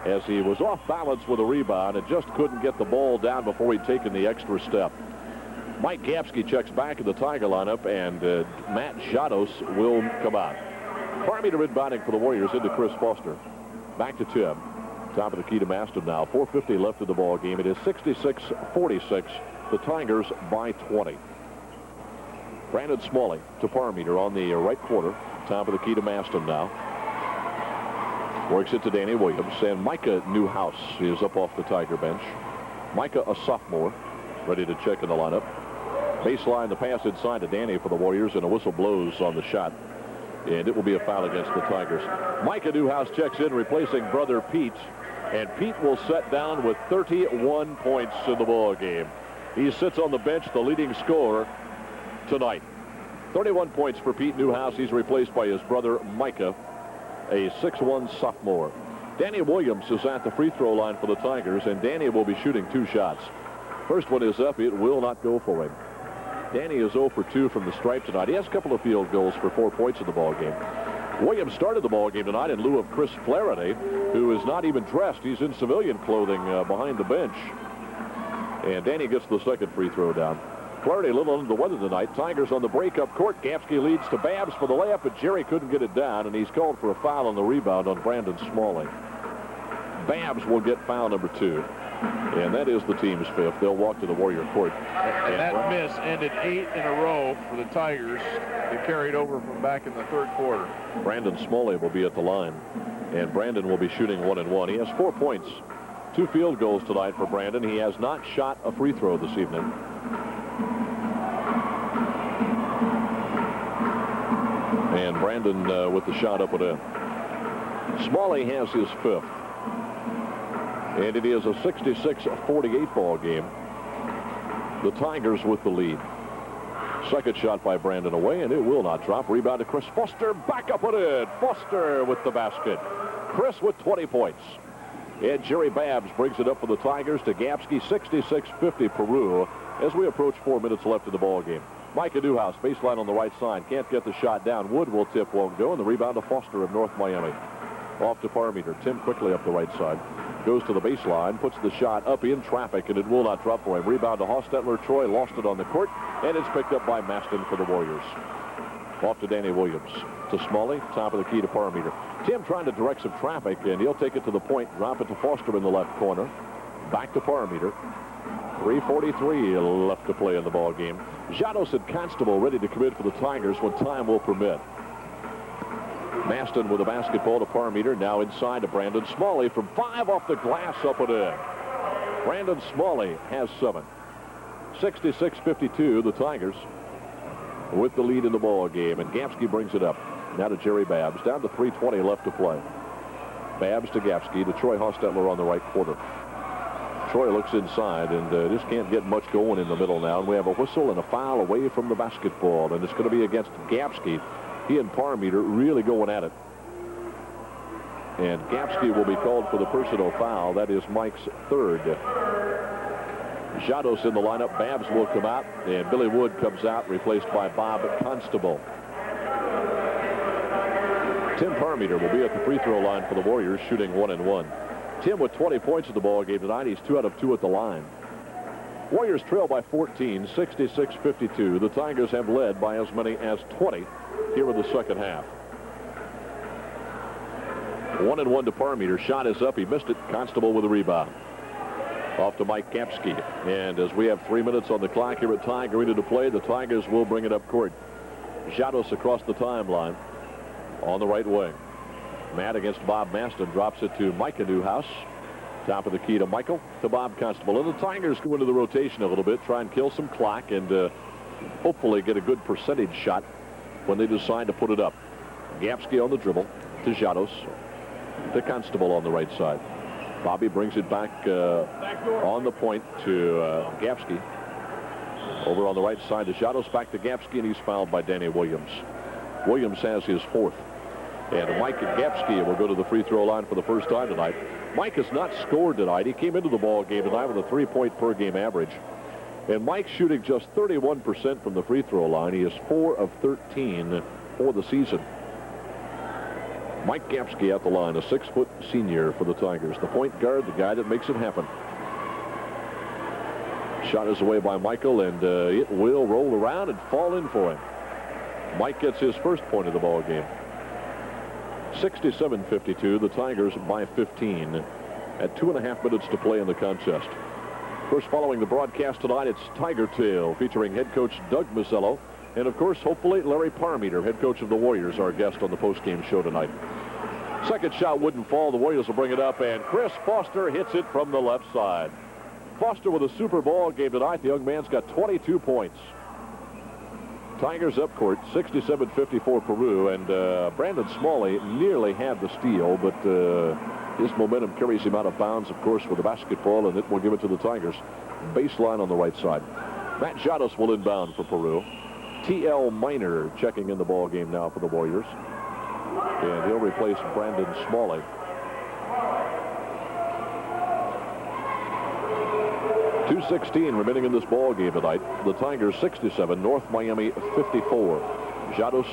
as he was off balance with a rebound and just couldn't get the ball down before he'd taken the extra step. Mike Gapsky checks back in the Tiger lineup, and Matt Jados will come out. Parmeter inbounding for the Warriors into Chris Foster. Back to Tim. Top of the key to Maston now. 4:50 left of the ball game. It is 66-46. The Tigers by 20. Brandon Smalley to Parmeter on the right quarter. top of the key to Maston now. Works it to Danny Williams, and Micah Newhouse is up off the Tiger bench. Micah, a sophomore, ready to check in the lineup. Baseline, the pass inside to Danny for the Warriors, and a whistle blows on the shot. And it will be a foul against the Tigers. Micah Newhouse checks in, replacing brother Pete. And Pete will set down with 31 points in the ball game. He sits on the bench, the leading scorer tonight. 31 points for Pete Newhouse. He's replaced by his brother Micah, a 6'1 sophomore. Danny Williams is at the free throw line for the Tigers, and Danny will be shooting 2 shots. First one is up. It will not go for him. Danny is 0 for 2 from the stripe tonight. He has a couple of field goals for 4 points in the ball game. Williams started the ball game tonight in lieu of Chris Flaherty, who is not even dressed. He's in civilian clothing behind the bench. And Danny gets the second free throw down. Flaherty a little under the weather tonight. Tigers on the break up court. Gapsky leads to Babs for the layup, but Jerry couldn't get it down, and he's called for a foul on the rebound on Brandon Smalley. Babs will get foul number 2. And that is the team's 5th. They'll walk to the Warrior court. And that miss ended 8 in a row for the Tigers. They carried over from back in the 3rd quarter. Brandon Smalley will be at the line. And Brandon will be shooting 1-1. He has 4 points. 2 field goals tonight for Brandon. He has not shot a free throw this evening. And Brandon with the shot up and in. Smalley has his 5th. And it is a 66-48 ball game. The Tigers with the lead. Second shot by Brandon away, and it will not drop. Rebound to Chris Foster. Back up and in. Foster with the basket. Chris with 20 points. And Jerry Babs brings it up for the Tigers to Gapsky. 66-50 Peru as we approach 4 minutes left in the ball game. Micah Newhouse, baseline on the right side. Can't get the shot down. Wood will tip, won't go. And the rebound to Foster of North Miami. Off to Parmeter. Tim quickly up the right side. Goes to the baseline, puts the shot up in traffic, and it will not drop for him. Rebound to Hostetler. Troy lost it on the court, and it's picked up by Maston for the Warriors. Off to Danny Williams. To Smalley, top of the key to Parmeter. Tim trying to direct some traffic, and he'll take it to the point, drop it to Foster in the left corner. Back to Parmeter. 3:43 left to play in the ball game. Janos and Constable ready to commit for the Tigers when time will permit. Maston with the basketball to Parmeter. Now inside to Brandon Smalley from 5 off the glass, up and in. Brandon Smalley has 7. 66-52, the Tigers with the lead in the ball game. And Gapsky brings it up. Now to Jerry Babs. Down to 3:20 left to play. Babs to Gapsky to Troy Hostetler on the right quarter. Troy looks inside and just can't get much going in the middle now. And we have a whistle and a foul away from the basketball. And it's going to be against Gapsky. He and Parmeter really going at it. And Gapsky will be called for the personal foul. That is Mike's 3rd. Janos in the lineup. Babs will come out. And Billy Wood comes out, replaced by Bob Constable. Tim Parmeter will be at the free throw line for the Warriors, shooting 1-1. Tim with 20 points in the ball game tonight. He's 2 out of 2 at the line. Warriors trail by 14, 66-52. The Tigers have led by as many as 20 here in the second half. 1-1 to Parmeter. Shot is up. He missed it. Constable with a rebound. Off to Mike Gapsky. And as we have 3 minutes on the clock here at Tiger Arena to play, the Tigers will bring it up court. Janos across the timeline on the right wing. Matt against Bob Maston drops it to Micah Newhouse. Top of the key to Michael, to Bob Constable. And the Tigers go into the rotation a little bit, try and kill some clock, and hopefully get a good percentage shot when they decide to put it up. Gapsky on the dribble to Janos, to Constable on the right side. Bobby brings it back on the point to Gapsky. Over on the right side to Janos, back to Gapsky, and he's fouled by Danny Williams. Williams has his 4th. And Mike Gapsky will go to the free throw line for the first time tonight. Mike has not scored tonight. He came into the ball game tonight with a 3-point per game average. And Mike's shooting just 31% from the free throw line. He is 4 of 13 for the season. Mike Gapsky at the line, a 6-foot senior for the Tigers. The point guard, the guy that makes it happen. Shot is away by Michael, and it will roll around and fall in for him. Mike gets his first point of the ball game. 67-52, the Tigers by 15 at 2.5 minutes to play in the contest. First, following the broadcast tonight, it's Tiger Tale featuring head coach Doug Mazzello And, of course, hopefully, Larry Parmeter, head coach of the Warriors, our guest on the postgame show tonight. Second shot wouldn't fall. The Warriors will bring it up, and Chris Foster hits it from the left side. Foster with a super ball game tonight. The young man's got 22 points. Tigers up court, 67-54 Peru, and Brandon Smalley nearly had the steal, but his momentum carries him out of bounds, of course, with the basketball, and it will give it to the Tigers. Baseline on the right side. Matt Jados will inbound for Peru. T.L. Miner checking in the ball game now for the Warriors, and he'll replace Brandon Smalley. 2:16 remaining in this ball game tonight. The Tigers 67, North Miami 54. Jados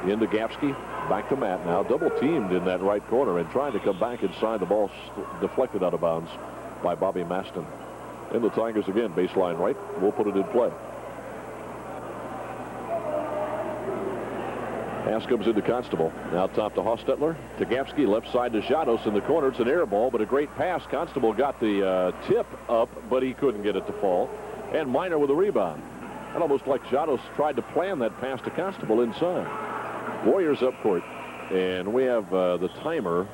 into Gapsky, back to Matt now. Double teamed in that right corner and trying to come back inside. The ball deflected out of bounds by Bobby Maston. And the Tigers again, baseline right. We'll put it in play. Pass comes into Constable. Now top to Hostetler. To Gapsky, left side to Jados in the corner. It's an air ball, but a great pass. Constable got the tip up, but he couldn't get it to fall. And Miner with a rebound. And almost like Jados tried to plan that pass to Constable inside. Warriors up court. And we have the timer.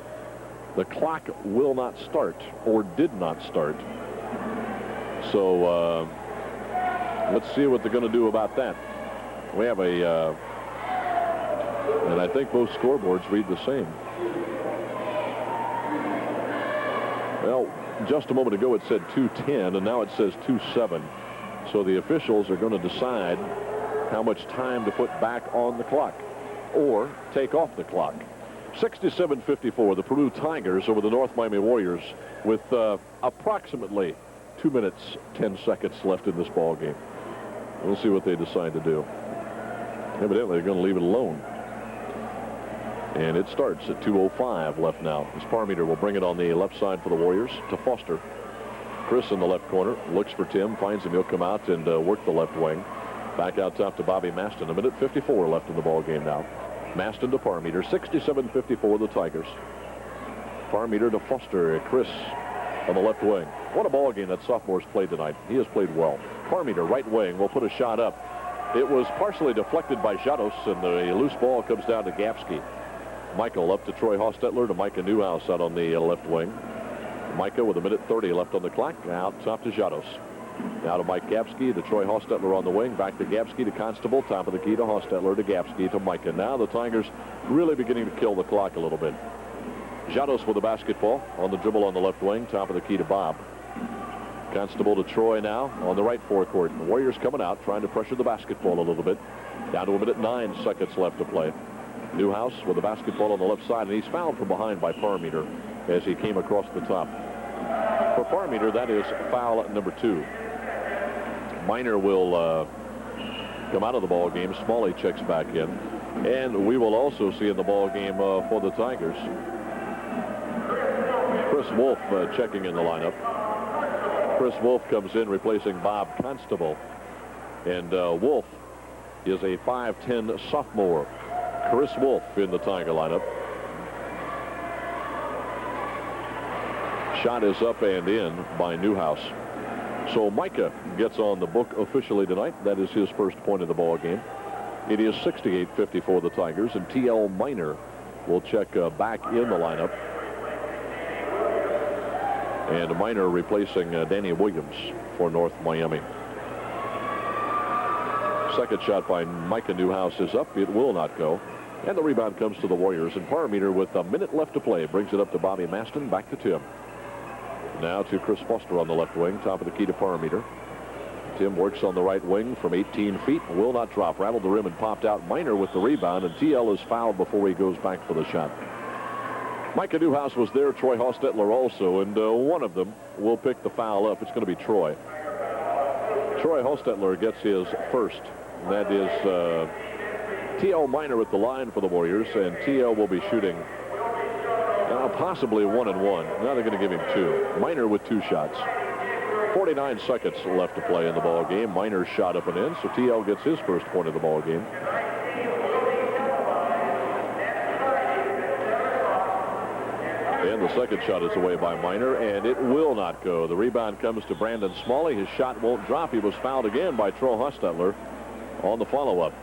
The clock will not start, or did not start. So let's see what they're going to do about that. We have a... and I think both scoreboards read the same. Well, just a moment ago it said 2:10, and now it says 2:07. So the officials are going to decide how much time to put back on the clock or take off the clock. 67-54, the Peru Tigers over the North Miami Warriors with approximately 2 minutes, 10 seconds left in this ball game. We'll see what they decide to do. Evidently, they're going to leave it alone. And it starts at 2:05 left now. As Parmeter will bring it on the left side for the Warriors to Foster. Chris in the left corner looks for Tim, finds him. He'll come out and work the left wing. Back out top to Bobby Maston. A minute 54 left in the ball game now. Maston to Parmeter. 67-54 the Tigers. Parmeter to Foster. Chris on the left wing. What a ball game that sophomore's played tonight. He has played well. Parmeter, right wing, will put a shot up. It was partially deflected by Jados, and the loose ball comes down to Gapsky. Michael up to Troy Hostetler to Micah Newhouse out on the left wing. Micah with a minute 30 left on the clock. Out top to Jados. Now to Mike Gapsky, to Troy Hostetler on the wing. Back to Gapsky to Constable. Top of the key to Hostetler to Gapsky to Micah. Now the Tigers really beginning to kill the clock a little bit. Jados with the basketball on the dribble on the left wing. Top of the key to Bob. Constable to Troy now on the right forecourt. The Warriors coming out, trying to pressure the basketball a little bit. Down to a minute 9 seconds left to play. Newhouse with the basketball on the left side, and he's fouled from behind by Parmeter as he came across the top. For Parmeter, that is foul number 2. Miner will come out of the ball game. Smalley checks back in. And we will also see in the ball game for the Tigers, Chris Wolf checking in the lineup. Chris Wolf comes in replacing Bob Constable. And Wolf is a 5'10 sophomore. Chris Wolf in the Tiger lineup. Shot is up and in by Newhouse. So Micah gets on the book officially tonight. That is his first point of the ball game. It is 68-54 the Tigers, and T.L. Miner will check back in the lineup. And Miner replacing Danny Williams for North Miami. Second shot by Micah Newhouse is up. It will not go. And the rebound comes to the Warriors. And Parmeter with a minute left to play brings it up to Bobby Maston. Back to Tim. Now to Chris Foster on the left wing. Top of the key to Parmeter. Tim works on the right wing from 18 feet. Will not drop. Rattled the rim and popped out. Miner with the rebound. And TL is fouled before he goes back for the shot. Micah Newhouse was there. Troy Hostetler also. And one of them will pick the foul up. It's going to be Troy. Troy Hostetler gets his first. That is T.L. Miner at the line for the Warriors, and T.L. will be shooting possibly 1 and 1. Now they're going to give him 2. Miner with 2 shots. 49 seconds left to play in the ball game. Miner's shot up and in, so T.L. gets his first point of the ball game. And the second shot is away by Miner, and it will not go. The rebound comes to Brandon Smalley. His shot won't drop. He was fouled again by Troy Hostetler on the follow-up.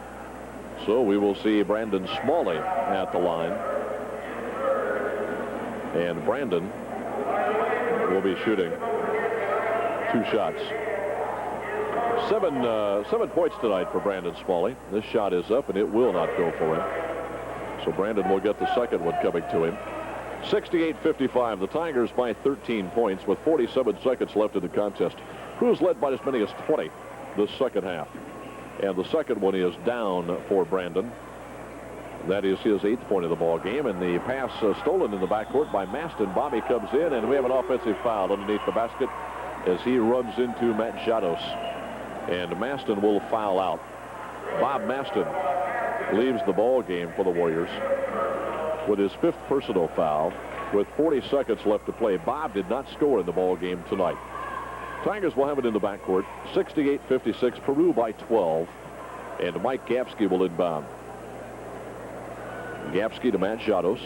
So we will see Brandon Smalley at the line. And Brandon will be shooting 2 shots. 7 points tonight for Brandon Smalley. This shot is up, and it will not go for him. So Brandon will get the second one coming to him. 68-55. The Tigers by 13 points with 47 seconds left in the contest. Cruz led by as many as 20 the second half. And the second one is down for Brandon. That is his 8th point of the ball game. And the pass stolen in the backcourt by Maston. Bobby comes in, and we have an offensive foul underneath the basket as he runs into Matt Jados. And Maston will foul out. Bob Maston leaves the ball game for the Warriors with his 5th personal foul with 40 seconds left to play. Bob did not score in the ball game tonight. Tigers will have it in the backcourt. 68-56, Peru by 12. And Mike Gapsky will inbound. Gapsky to Matt Jados.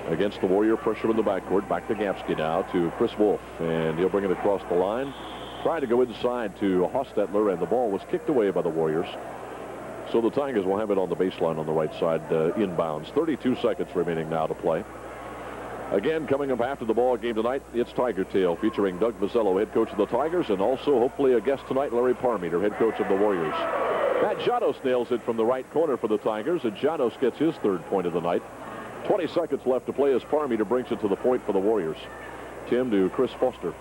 Against the Warrior pressure in the backcourt. Back to Gapsky now to Chris Wolf. And he'll bring it across the line. Trying to go inside to Hostetler, and the ball was kicked away by the Warriors. So the Tigers will have it on the baseline on the right side, inbounds. 32 seconds remaining now to play. Again, coming up after the ball game tonight, it's Tiger Tale, featuring Doug Vizzello, head coach of the Tigers, and also hopefully a guest tonight, Larry Parmeter, head coach of the Warriors. Matt Jados nails it from the right corner for the Tigers, and Jados gets his 3rd point of the night. 20 seconds left to play as Parmeter brings it to the point for the Warriors. Tim to Chris Foster.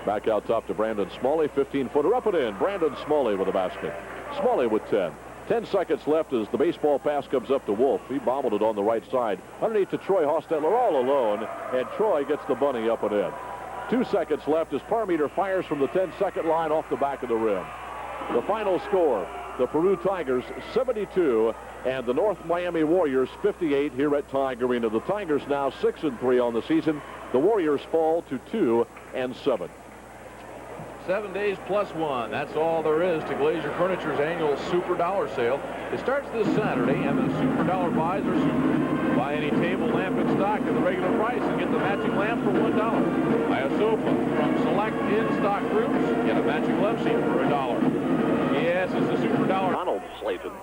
Back out top to Brandon Smalley, 15-footer up and in. Brandon Smalley with the basket. Smalley with 10. 10 seconds left as the baseball pass comes up to Wolf. He bobbled it on the right side. Underneath to Troy Hostetler all alone, and Troy gets the bunny up and in. 2 seconds left as Parmeter fires from the 10-second line off the back of the rim. The final score, the Peru Tigers 72 and the North Miami Warriors 58 here at Tiger Arena. The Tigers now 6-3 on the season. The Warriors fall to 2-7. 7 days plus 1. That's all there is to Glazier Furniture's annual Super Dollar Sale. It starts this Saturday, and the Super Dollar buys are super. Buy any table, lamp in stock at the regular price and get the matching lamp for $1. Buy a sofa from select in-stock groups. Get a matching love seat for $1. Yes, it's the Super Dollar. Donald Slayton